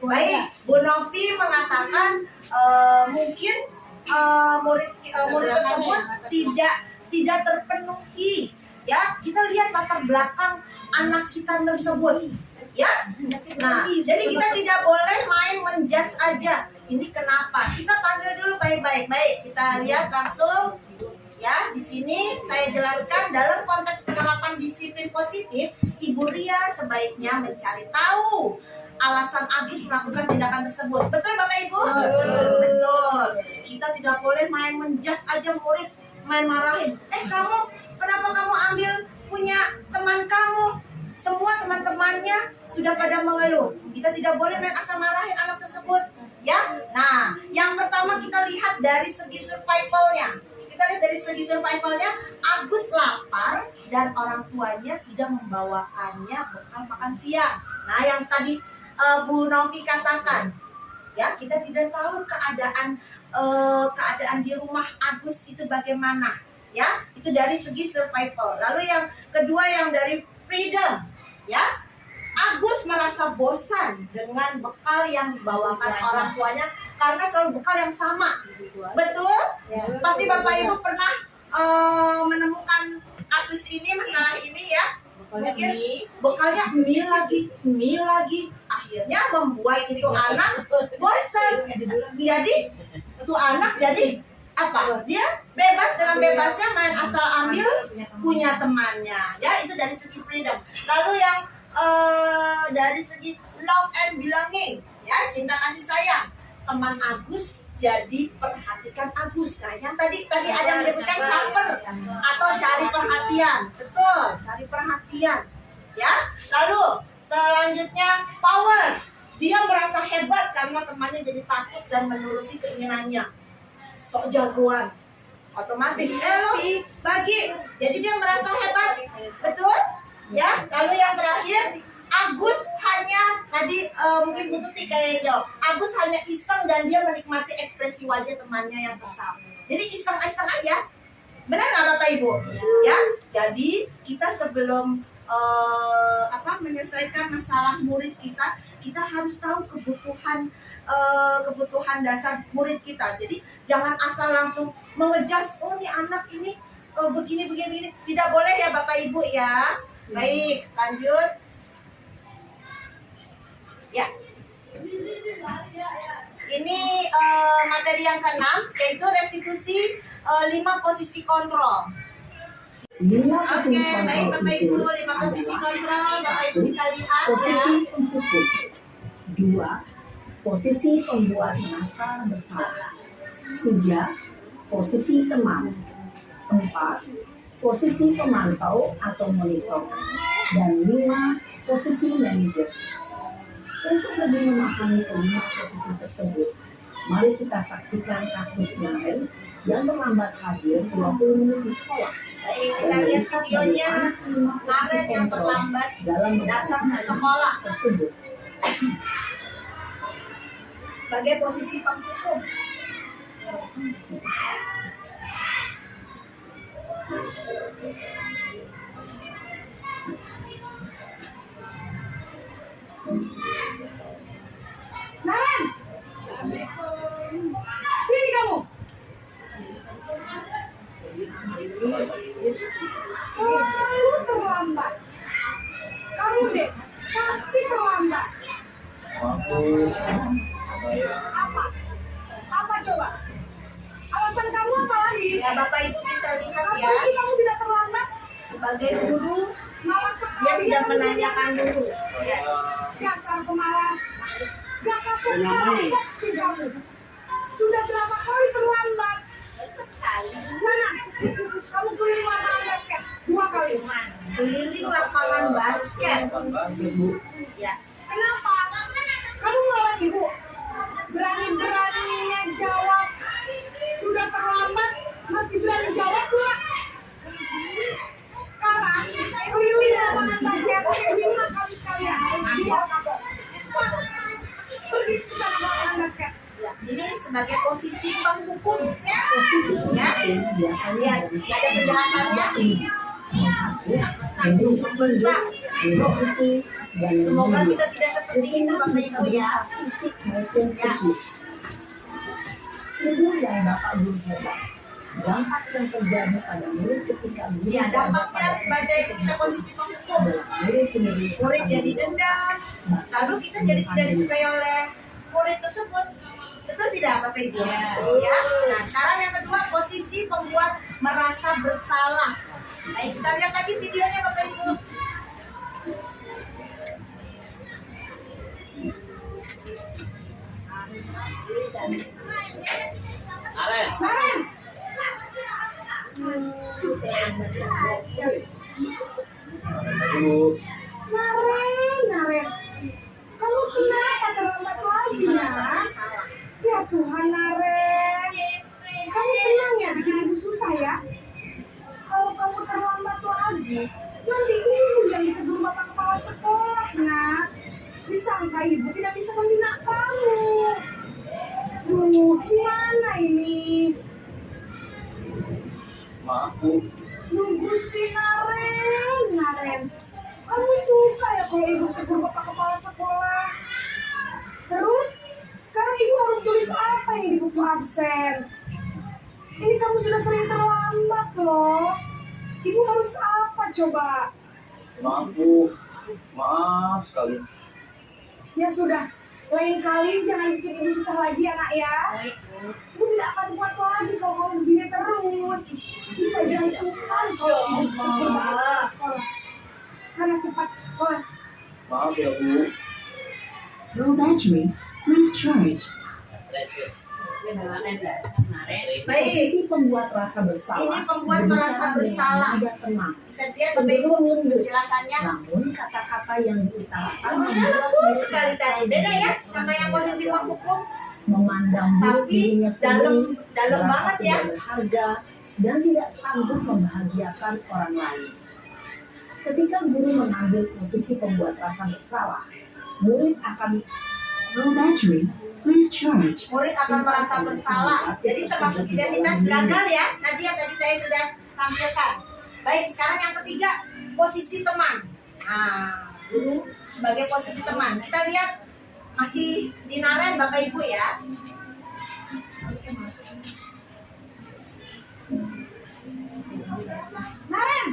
Baik, Bu Novi mengatakan mungkin murid tersebut tidak terpenuhi. Ya, kita lihat latar belakang anak kita tersebut. Ya, nah, jadi kita tidak boleh main menjudge aja. Ini kenapa? Kita panggil dulu baik-baik. Baik, kita lihat langsung. Ya, di sini saya jelaskan dalam konteks penerapan disiplin positif, Ibu Ria sebaiknya mencari tahu alasan Agus melakukan tindakan tersebut. Betul Bapak Ibu? Betul. Kita tidak boleh main menjudge aja murid, main marahin. Kamu, kenapa kamu ambil punya teman kamu? Semua teman-temannya sudah pada mengeluh. Kita tidak boleh main asal marahin anak tersebut. Ya, nah, yang pertama kita lihat dari segi survivalnya. Agus lapar dan orang tuanya tidak membawakannya bekal makan siang. Nah, yang tadi Bu Novi katakan, ya, kita tidak tahu keadaan di rumah Agus itu bagaimana. Ya, itu dari segi survival. Lalu yang kedua yang dari freedom, ya. Agus merasa bosan dengan bekal yang dibawakan orang tuanya karena selalu bekal yang sama. Betul? Ya. Pasti Bapak Ibu pernah menemukan kasus ini, masalah ini ya. Mungkin bekalnya mie lagi. Akhirnya membuat itu anak bosan. Jadi itu anak jadi apa? Dia bebas, dengan bebasnya main asal ambil punya temannya. Ya, itu dari segi freedom. Lalu yang dari segi love and belonging, Ya, cinta kasih sayang. Teman Agus jadi perhatikan Agus. Nah, yang tadi ada menyebutkan caper atau cari perhatian. Betul, cari perhatian. Ya, lalu selanjutnya power. Dia merasa hebat karena temannya jadi takut dan menuruti keinginannya. Sok jagoan. Otomatis lo bagi. Jadi dia merasa hebat. Betul? Ya, lalu yang terakhir Agus hanya tadi mungkin Bu Tuti kayak jawab. Agus hanya iseng dan dia menikmati ekspresi wajah temannya yang kesal. Jadi iseng-iseng aja. Benar nggak Bapak Ibu? Ya. Jadi kita sebelum menyelesaikan masalah murid kita harus tahu kebutuhan dasar murid kita. Jadi jangan asal langsung mengejas, oh ini anak ini begini. Tidak boleh ya Bapak Ibu ya. Baik, lanjut. Ya. Ini materi yang ke-6 yaitu restitusi 5 posisi kontrol. Oke, baik Bapak Ibu, 5 posisi kontrol. Bapak Ibu bisa lihat Posisi ya. penghukum. 2. Posisi pembuat merasa bersalah. 3. Posisi teman. 4. Posisi pemantau atau monitor. Dan 5. Posisi manajer. Untuk lebih memahami kelima posisi tersebut, mari kita saksikan kasus Naren yang terlambat hadir 20 menit di sekolah. Baik, kita lihat videonya. Naren yang terlambat dalam datang ke sekolah tersebut. sebagai posisi penghukum. Naren, sini kamu. Selalu terlambat. Kamu deh, pasti terlambat. Apa? Apa coba? Alasan kamu apa lagi? Ya, Bapak Ibu bisa lihat Apa ya. lagi kamu tidak terlambat? Sebagai guru, Malas dia sekali tidak kamu. menanyakan dulu. Ya. Dasar pemalas. Gak kapok banget sih kamu. Sudah berapa kali terlambat? Sana, kamu keliling lapangan basket 2 kali. Keliling lapangan basket. Ya. Kenapa? Kamu melawan ibu. Berani-beraninya jawab. Sudah terlambat, masih berani jawab pula. Sekarang, keliling lapangan basket 5 kali sekalian. Biar kapok. Pergi ke sana lapangan basket. Ya, ini sebagai posisi penghukum. Posisi Ya. biasanya Lihat, ada penjelasannya. Bentar. dan Semoga kita tidak seperti itu Bapak Ibu ya. fisik maupun Ya. psikis. Ilmu yang Bapak Ibu hebat. Dampak yang terjadi pada murid ketika murid Ya, berada dampaknya pada sebagai posisi kita posisi penghukum. murid cenderung Murid jadi dendam, lalu kita jadi tidak disukai oleh murid tersebut. Betul tidak Bapak Ibu? Ya. Nah, sekarang yang kedua posisi pembuat merasa bersalah. Baik, kita lihat tadi videonya Bapak Ibu. Naren, Naren. Kamu kenapa terlambat Posisi lagi, merasa Nak? bersalah. Ya Tuhan, Naren. Kamu senang ya bikin ibu susah ya? Kalau kamu terlambat lagi, nanti ibu yang ditegur bapak kepala sekolah, Nak. Disangka ibu tidak bisa membina kamu. Duh, gimana ini? Maaf Bu, Duh, Gusti Naren. Kamu suka ya kalau ibu tegur bapak kepala sekolah? Terus, sekarang ibu harus tulis apa ini di buku absen? Ini kamu sudah sering terlambat loh. Ibu harus apa coba? maaf Bu, maaf sekali. Ya sudah, lain kali jangan bikin ibu susah lagi ya nak ya. Baik, Bu. Ibu tidak akan kuat lagi kalau kamu begini terus. Bisa jantungan kalau ibu tegur bapak kepala sekolah. Sana cepat, kelas. Maaf ya Bu. Low battery. please charge. Baik, Posisi pembuat rasa bersalah. ini pembuat berbicara merasa dengan bersalah. nada tenang. Bisa dilihat Bapak Ibu penjelasannya. Namun kata-kata yang diutarakan Gurunya lembut sekali tadi. Beda ya sama yang posisi penghukum. memandang buruk Tapi dirinya sendiri, dalam merasa banget ya. tidak berharga, dan tidak sanggup membahagiakan orang lain. Ketika guru mengambil posisi pembuat rasa bersalah, murid akan Low battery, please charge. Murid akan merasa bersalah. Jadi termasuk identitas gagal ya. Tadi yang tadi saya sudah tampilkan. Baik, sekarang yang ketiga, posisi teman. Nah, guru sebagai posisi teman. Kita lihat masih di Naren Bapak Ibu ya. Naren,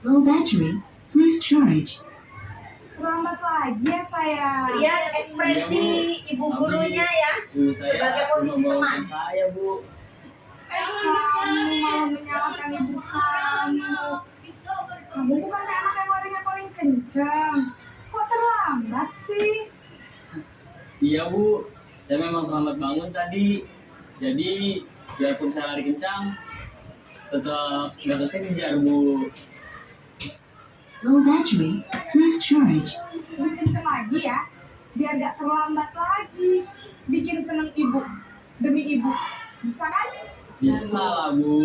Low battery, please charge. terlambat lagi ya saya. Lihat ekspresi ibu gurunya ya. Sebagai posisi teman. Saya, Bu. Kamu mau menyalahkan ibu kamu. Kamu bukan kayak anak yang larinya paling kencang. Kok terlambat sih? Iya, Bu. Saya memang terlambat bangun tadi. Jadi, biarpun saya lari kencang, tetap nggak terkejar, Bu. Low battery, please charge. Lebih kencang lagi ya. Biar gak terlambat lagi. Bikin seneng ibu. Demi ibu. Bisa kan? Bisa lah, Bu.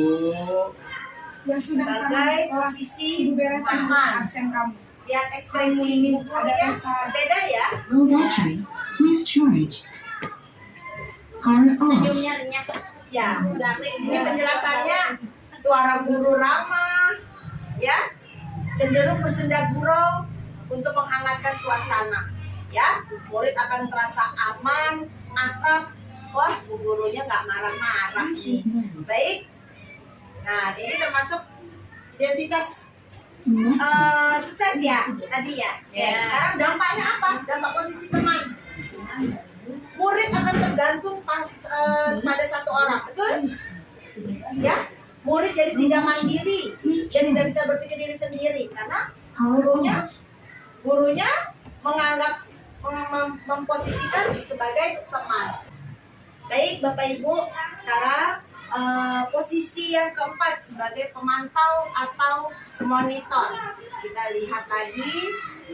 Yang sudah sama Sebagai sekolah. posisi Ibu beresin teman. absen kamu. Lihat ekspresi ibu gurunya beda ya. Low battery, please charge. Power off. Senyumnya renyah. Ya, di sini penjelasannya suara guru ramah, ya, cenderung bersenda gurau untuk menghangatkan suasana. Ya, murid akan terasa aman, akrab. Wah, bu gurunya nggak marah-marah nih. Baik. Nah, ini termasuk identitas sukses ya tadi ya. Ya. Sekarang dampaknya apa? Dampak posisi teman. Murid akan tergantung pada satu orang, betul? Ya, murid jadi tidak mandiri, dia tidak bisa berpikir diri sendiri karena gurunya menganggap memposisikan sebagai teman. Baik, Bapak Ibu, sekarang posisi yang keempat sebagai pemantau atau monitor. Kita lihat lagi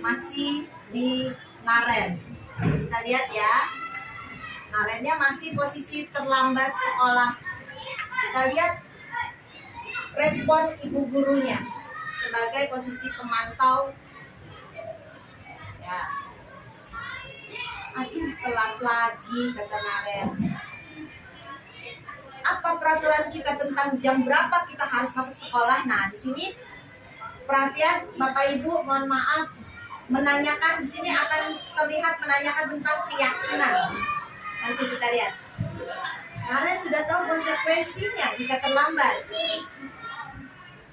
masih di Naren. Kita lihat ya. Narennya masih posisi terlambat sekolah. Kita lihat respon ibu gurunya sebagai posisi pemantau. Ya. Aduh, telat lagi kata Naren. Apa peraturan kita tentang jam berapa kita harus masuk sekolah? Nah, di sini perhatian Bapak Ibu, mohon maaf, menanyakan di sini akan terlihat menanyakan tentang keyakinan. Nanti kita lihat. Naren sudah tahu konsekuensinya jika terlambat.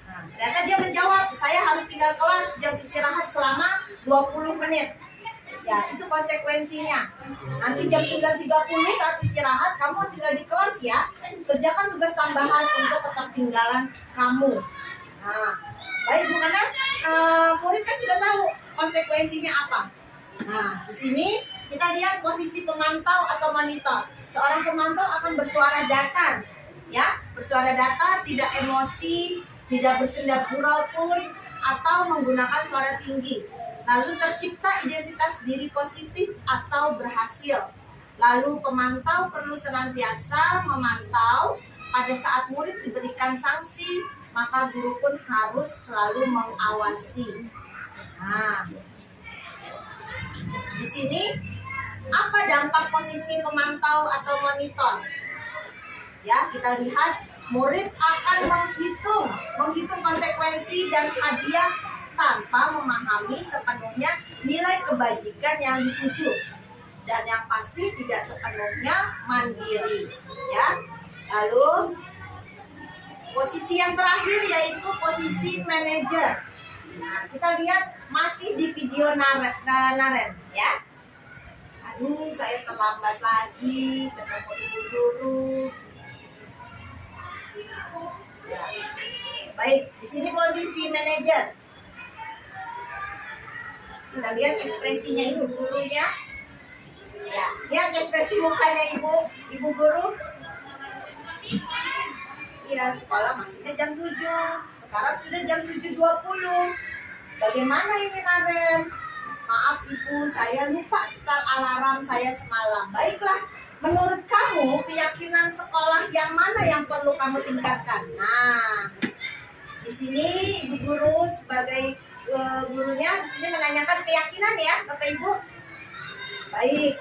Nah, ternyata dia menjawab, saya harus tinggal kelas jam istirahat selama 20 menit. Ya, itu konsekuensinya. Nanti jam 9.30 saat istirahat, kamu tinggal di kelas ya. Kerjakan tugas tambahan untuk ketertinggalan kamu. Nah, baik Bu Kana, murid kan sudah tahu konsekuensinya apa. Nah, di sini kita lihat posisi pemantau atau monitor. Seorang pemantau akan bersuara datar, ya, bersuara datar, tidak emosi, tidak bersenda gurau pun, atau menggunakan suara tinggi. Lalu tercipta identitas diri positif atau berhasil. Lalu pemantau perlu senantiasa memantau. Pada saat murid diberikan sanksi, maka guru pun harus selalu mengawasi. Nah, di sini apa dampak posisi pemantau atau monitor? Ya, kita lihat murid akan menghitung konsekuensi dan hadiah tanpa memahami sepenuhnya nilai kebajikan yang dituju, dan yang pasti tidak sepenuhnya mandiri. Ya, lalu posisi yang terakhir yaitu posisi manajer. Nah, kita lihat masih di video Naren, ya. Aduh, saya terlambat lagi ketemu ibu guru. Ya. Baik. Baik, di sini posisi manajer. Kita lihat ekspresinya ibu gurunya. Ya, lihat ekspresi mukanya ibu guru. Ya, sekolah masuknya jam 7. Sekarang sudah jam 7.20. Bagaimana ini Naren? Maaf ibu, saya lupa setel alarm saya semalam. Baiklah, menurut kamu keyakinan sekolah yang mana yang perlu kamu tingkatkan? Nah, di sini ibu guru sebagai gurunya di sini menanyakan keyakinan ya, Bapak Ibu. Baik.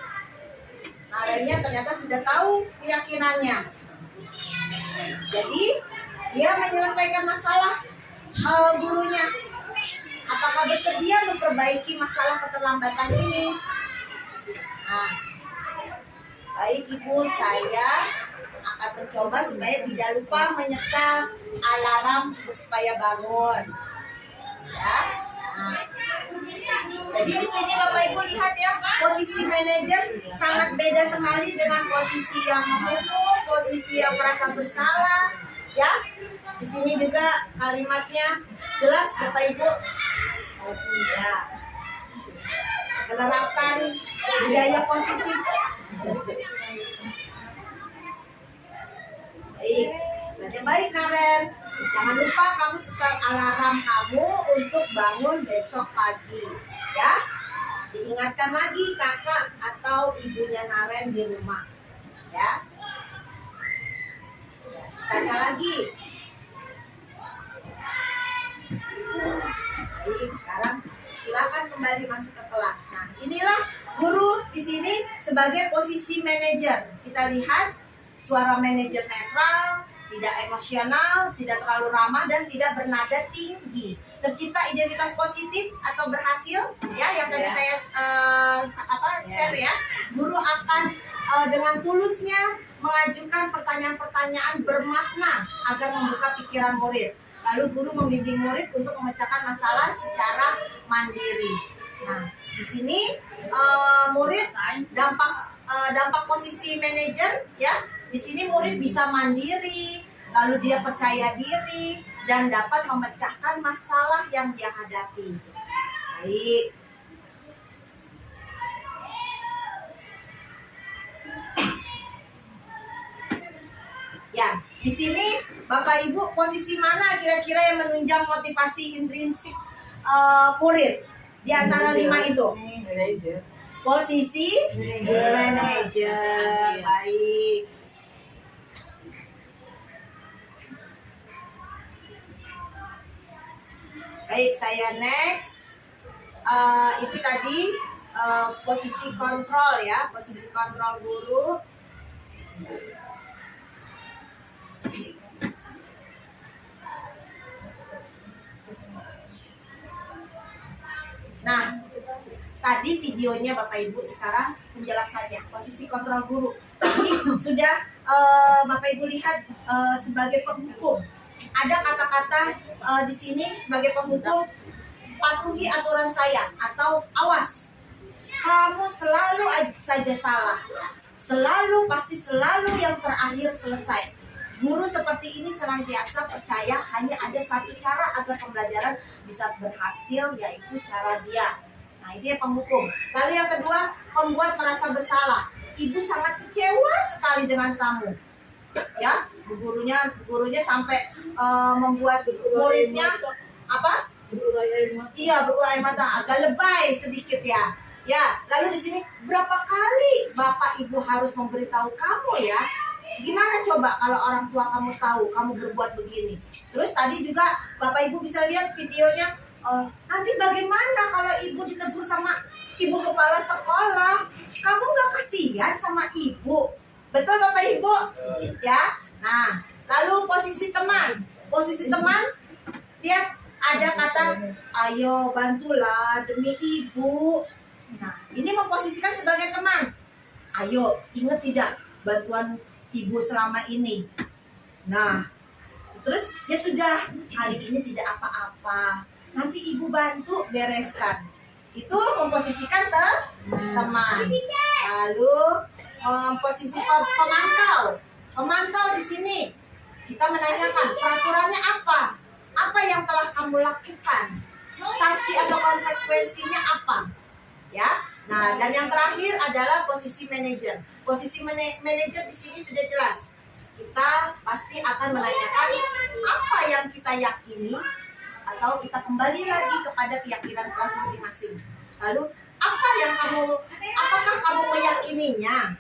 Narennya ternyata sudah tahu keyakinannya. Jadi dia menyelesaikan masalah gurunya. Apakah bersedia memperbaiki masalah keterlambatan ini? Nah, baik Ibu, saya akan mencoba supaya tidak lupa menyetel alarm supaya bangun. Ya. Nah. Jadi di sini Bapak Ibu lihat ya, posisi manajer sangat beda sekali dengan posisi yang menghukum, posisi yang merasa bersalah, ya. Di sini juga kalimatnya jelas Bapak Ibu. Ya. Menerapkan budaya positif. Baik, nanti baik Naren. Jangan lupa kamu setel alarm kamu untuk bangun besok pagi, ya. Diingatkan lagi kakak atau ibunya Naren di rumah, ya. Tanya lagi. Baik, sekarang silakan kembali masuk ke kelas. Nah, inilah guru di sini sebagai posisi manajer. Kita lihat suara manajer netral, tidak emosional, tidak terlalu ramah, dan tidak bernada tinggi. Tercipta identitas positif atau berhasil, ya, yang tadi saya share ya. Guru akan dengan tulusnya mengajukan pertanyaan-pertanyaan bermakna agar membuka pikiran murid. Lalu guru membimbing murid untuk memecahkan masalah secara mandiri. Nah, di sini murid dampak posisi manajer, ya. Di sini murid bisa mandiri, lalu dia percaya diri, dan dapat memecahkan masalah yang dia hadapi. Baik. Ya, di sini Bapak Ibu posisi mana kira-kira yang menunjang motivasi intrinsik murid di antara 5 itu? Posisi manajer. Baik. Baik, saya next. Itu tadi posisi kontrol ya, posisi kontrol guru. Nah, tadi videonya Bapak Ibu, sekarang penjelasannya posisi kontrol guru. Ini sudah Bapak Ibu lihat sebagai penghukum. Ada kata-kata di sini sebagai penghukum, patuhi aturan saya atau awas. Kamu selalu saja salah. Pasti selalu yang terakhir selesai. Guru seperti ini senantiasa percaya hanya ada satu cara agar pembelajaran bisa berhasil, yaitu cara dia. Nah, ini penghukum. Lalu yang kedua, membuat merasa bersalah. Ibu sangat kecewa sekali dengan kamu. Ya, gurunya sampai membuat muridnya apa? Iya, berurai air mata, agak lebay sedikit ya. Ya, lalu di sini berapa kali Bapak Ibu harus memberitahu kamu ya? Gimana coba kalau orang tua kamu tahu kamu berbuat begini? Terus tadi juga Bapak Ibu bisa lihat videonya. Nanti bagaimana kalau ibu ditegur sama ibu kepala sekolah? Kamu nggak kasihan sama ibu? Betul Bapak Ibu? Ya. Nah, lalu posisi teman. Posisi teman, lihat ada kata, ayo bantulah demi ibu. Nah, ini memposisikan sebagai teman. Ayo, ingat tidak bantuan ibu selama ini? Nah, terus ya sudah, hari ini tidak apa-apa. Nanti ibu bantu bereskan. Itu memposisikan teman. Lalu posisi pemantau. Pemantau di sini kita menanyakan peraturannya apa? apa yang telah kamu lakukan, sanksi atau konsekuensinya apa, ya. Nah, dan yang terakhir adalah posisi manajer. Posisi manajer di sini sudah jelas. Kita pasti akan menanyakan apa yang kita yakini, atau kita kembali lagi kepada keyakinan kelas masing-masing. Lalu apakah kamu meyakininya?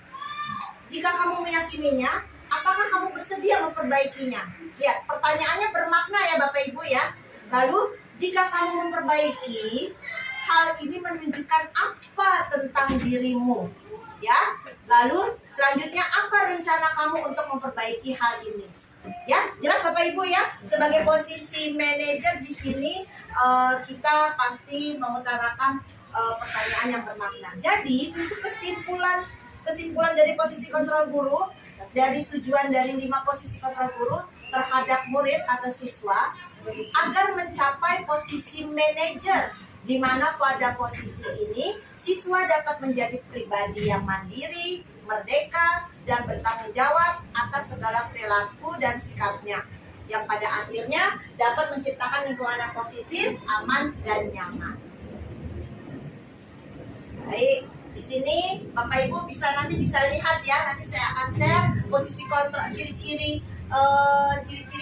Jika kamu meyakininya, apakah kamu bersedia memperbaikinya? Lihat, pertanyaannya bermakna ya Bapak Ibu ya. Lalu, jika kamu memperbaiki, hal ini menunjukkan apa tentang dirimu? Ya. Lalu, selanjutnya apa rencana kamu untuk memperbaiki hal ini? Ya, jelas Bapak Ibu ya. Sebagai posisi manajer di sini, kita pasti mengutarakan pertanyaan yang bermakna. Jadi, untuk kesimpulan dari posisi kontrol guru, dari tujuan dari 5 posisi kontrol guru terhadap murid atau siswa, agar mencapai posisi manajer, di mana pada posisi ini siswa dapat menjadi pribadi yang mandiri, merdeka, dan bertanggung jawab atas segala perilaku dan sikapnya, yang pada akhirnya dapat menciptakan lingkungan yang positif, aman, dan nyaman. Baik, di sini Bapak Ibu nanti bisa lihat ya, nanti saya akan share posisi kontrol, ciri-ciri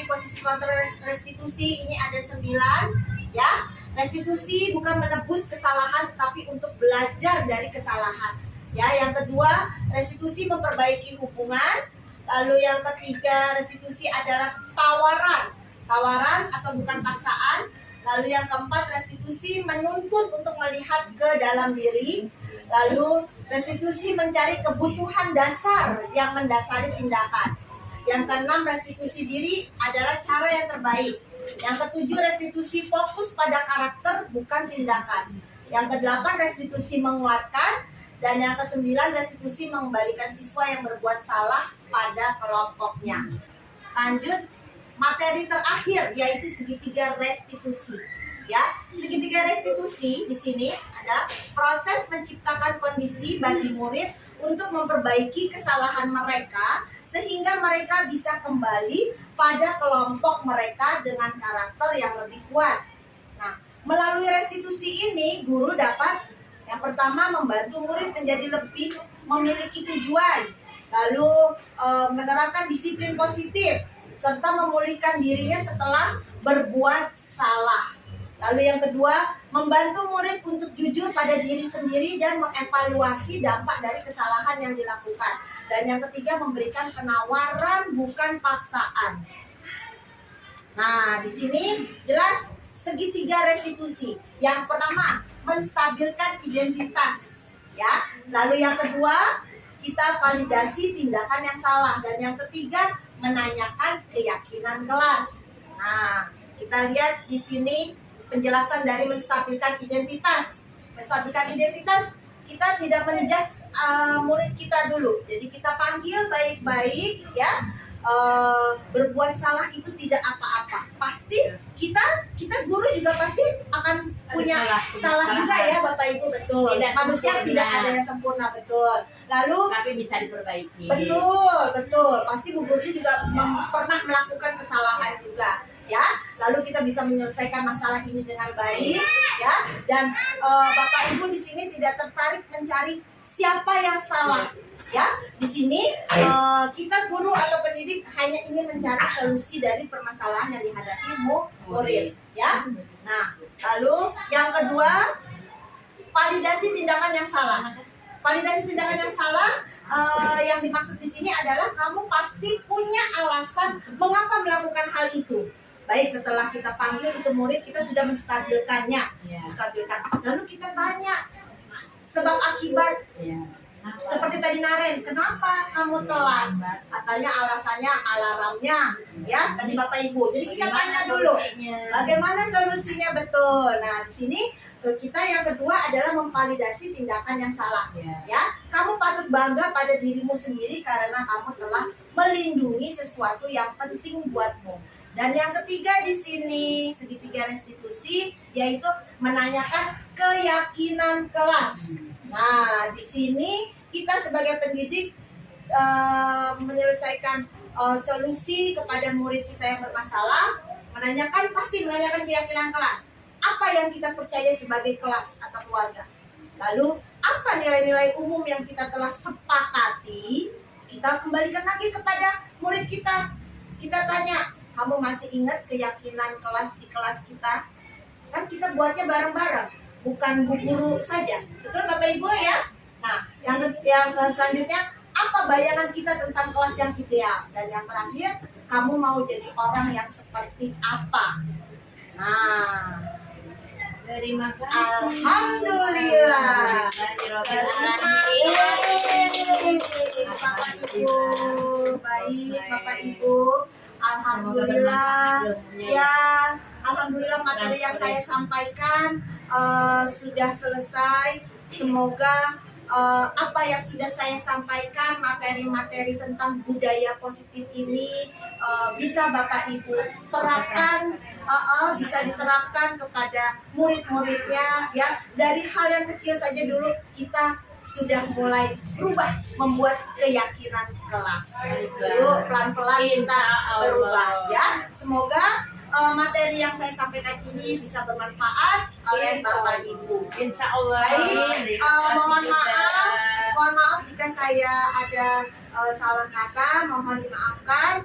posisi kontrol restitusi. Ini ada 9 ya. Restitusi bukan menebus kesalahan, tetapi untuk belajar dari kesalahan. Ya, yang kedua, restitusi memperbaiki hubungan. Lalu yang ketiga, restitusi adalah tawaran atau bukan paksaan. Lalu yang keempat, restitusi menuntut untuk melihat ke dalam diri. Lalu restitusi mencari kebutuhan dasar yang mendasari tindakan. Yang keenam, restitusi diri adalah cara yang terbaik. Yang ketujuh, restitusi fokus pada karakter bukan tindakan. Yang kedelapan, restitusi menguatkan. Dan yang kesembilan, restitusi mengembalikan siswa yang berbuat salah pada kelompoknya. Lanjut, materi terakhir yaitu segitiga restitusi. Ya, segitiga restitusi di sini adalah proses menciptakan kondisi bagi murid untuk memperbaiki kesalahan mereka sehingga mereka bisa kembali pada kelompok mereka dengan karakter yang lebih kuat. Nah, melalui restitusi ini guru dapat yang pertama membantu murid menjadi lebih memiliki tujuan, lalu menerapkan disiplin positif serta memulihkan dirinya setelah berbuat salah. Lalu yang kedua, membantu murid untuk jujur pada diri sendiri dan mengevaluasi dampak dari kesalahan yang dilakukan. Dan yang ketiga, memberikan penawaran bukan paksaan. Nah, di sini jelas segitiga restitusi. Yang pertama, menstabilkan identitas, ya. Lalu yang kedua, kita validasi tindakan yang salah. Dan yang ketiga, menanyakan keyakinan kelas. Nah, kita lihat di sini penjelasan dari menstabilkan identitas. Menstabilkan identitas, kita tidak menjudge murid kita dulu. Jadi kita panggil baik-baik, ya. Berbuat salah itu tidak apa-apa. Pasti kita guru juga pasti akan punya salah juga ya Bapak Ibu, betul. Manusia tidak ada yang sempurna, betul. Lalu tapi bisa diperbaiki. Betul. Pasti bu guru juga pernah melakukan kesalahan juga. Ya, lalu kita bisa menyelesaikan masalah ini dengan baik, ya. Dan Bapak Ibu di sini tidak tertarik mencari siapa yang salah, ya. Di sini kita guru atau pendidik hanya ingin mencari solusi dari permasalahan yang dihadapi murid, ya. Nah, lalu yang kedua, validasi tindakan yang salah. Validasi tindakan yang salah yang dimaksud di sini adalah kamu pasti punya alasan mengapa melakukan hal itu. Baik, setelah kita panggil itu murid, kita sudah menstabilkannya. Lalu kita tanya sebab akibat. Seperti tadi Naren, kenapa kamu telat? Katanya alasannya alarmnya, ya tadi Bapak Ibu. Jadi kita tanya dulu, bagaimana solusinya, betul. Nah, di sini kita yang kedua adalah memvalidasi tindakan yang salah. Ya, kamu patut bangga pada dirimu sendiri karena kamu telah melindungi sesuatu yang penting buatmu. Dan yang ketiga di sini segitiga restitusi yaitu menanyakan keyakinan kelas. Nah, di sini kita sebagai pendidik menyelesaikan solusi kepada murid kita yang bermasalah, pasti menanyakan keyakinan kelas. Apa yang kita percaya sebagai kelas atau keluarga? Lalu apa nilai-nilai umum yang kita telah sepakati? Kita kembalikan lagi kepada murid kita. Kita tanya, kamu masih ingat keyakinan kelas di kelas kita? Kan kita buatnya bareng-bareng, bukan bu guru saja. Betul Bapak Ibu ya? Nah, yang selanjutnya, apa bayangan kita tentang kelas yang ideal? Dan yang terakhir, kamu mau jadi orang yang seperti apa? Nah, Terima kasih. Alhamdulillah. Bapak Ibu, baik Bapak Ibu. Alhamdulillah. Ya, alhamdulillah materi yang saya sampaikan sudah selesai. Semoga apa yang sudah saya sampaikan, materi-materi tentang budaya positif ini bisa Bapak Ibu terapkan, bisa diterapkan kepada murid-muridnya ya. Dari hal yang kecil saja dulu kita sudah mulai berubah, membuat keyakinan kelas. Yuk pelan-pelan kita berubah ya. Semoga materi yang saya sampaikan ini bisa bermanfaat oleh Bapak Ibu. Insya Allah. Baik, mohon maaf jika saya ada salah kata, mohon dimaafkan.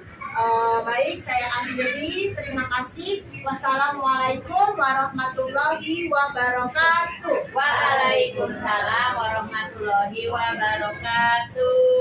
Baik, saya akhiri. Terima kasih. Wassalamualaikum warahmatullahi wabarakatuh. Waalaikumsalam warahmatullahi wabarakatuh.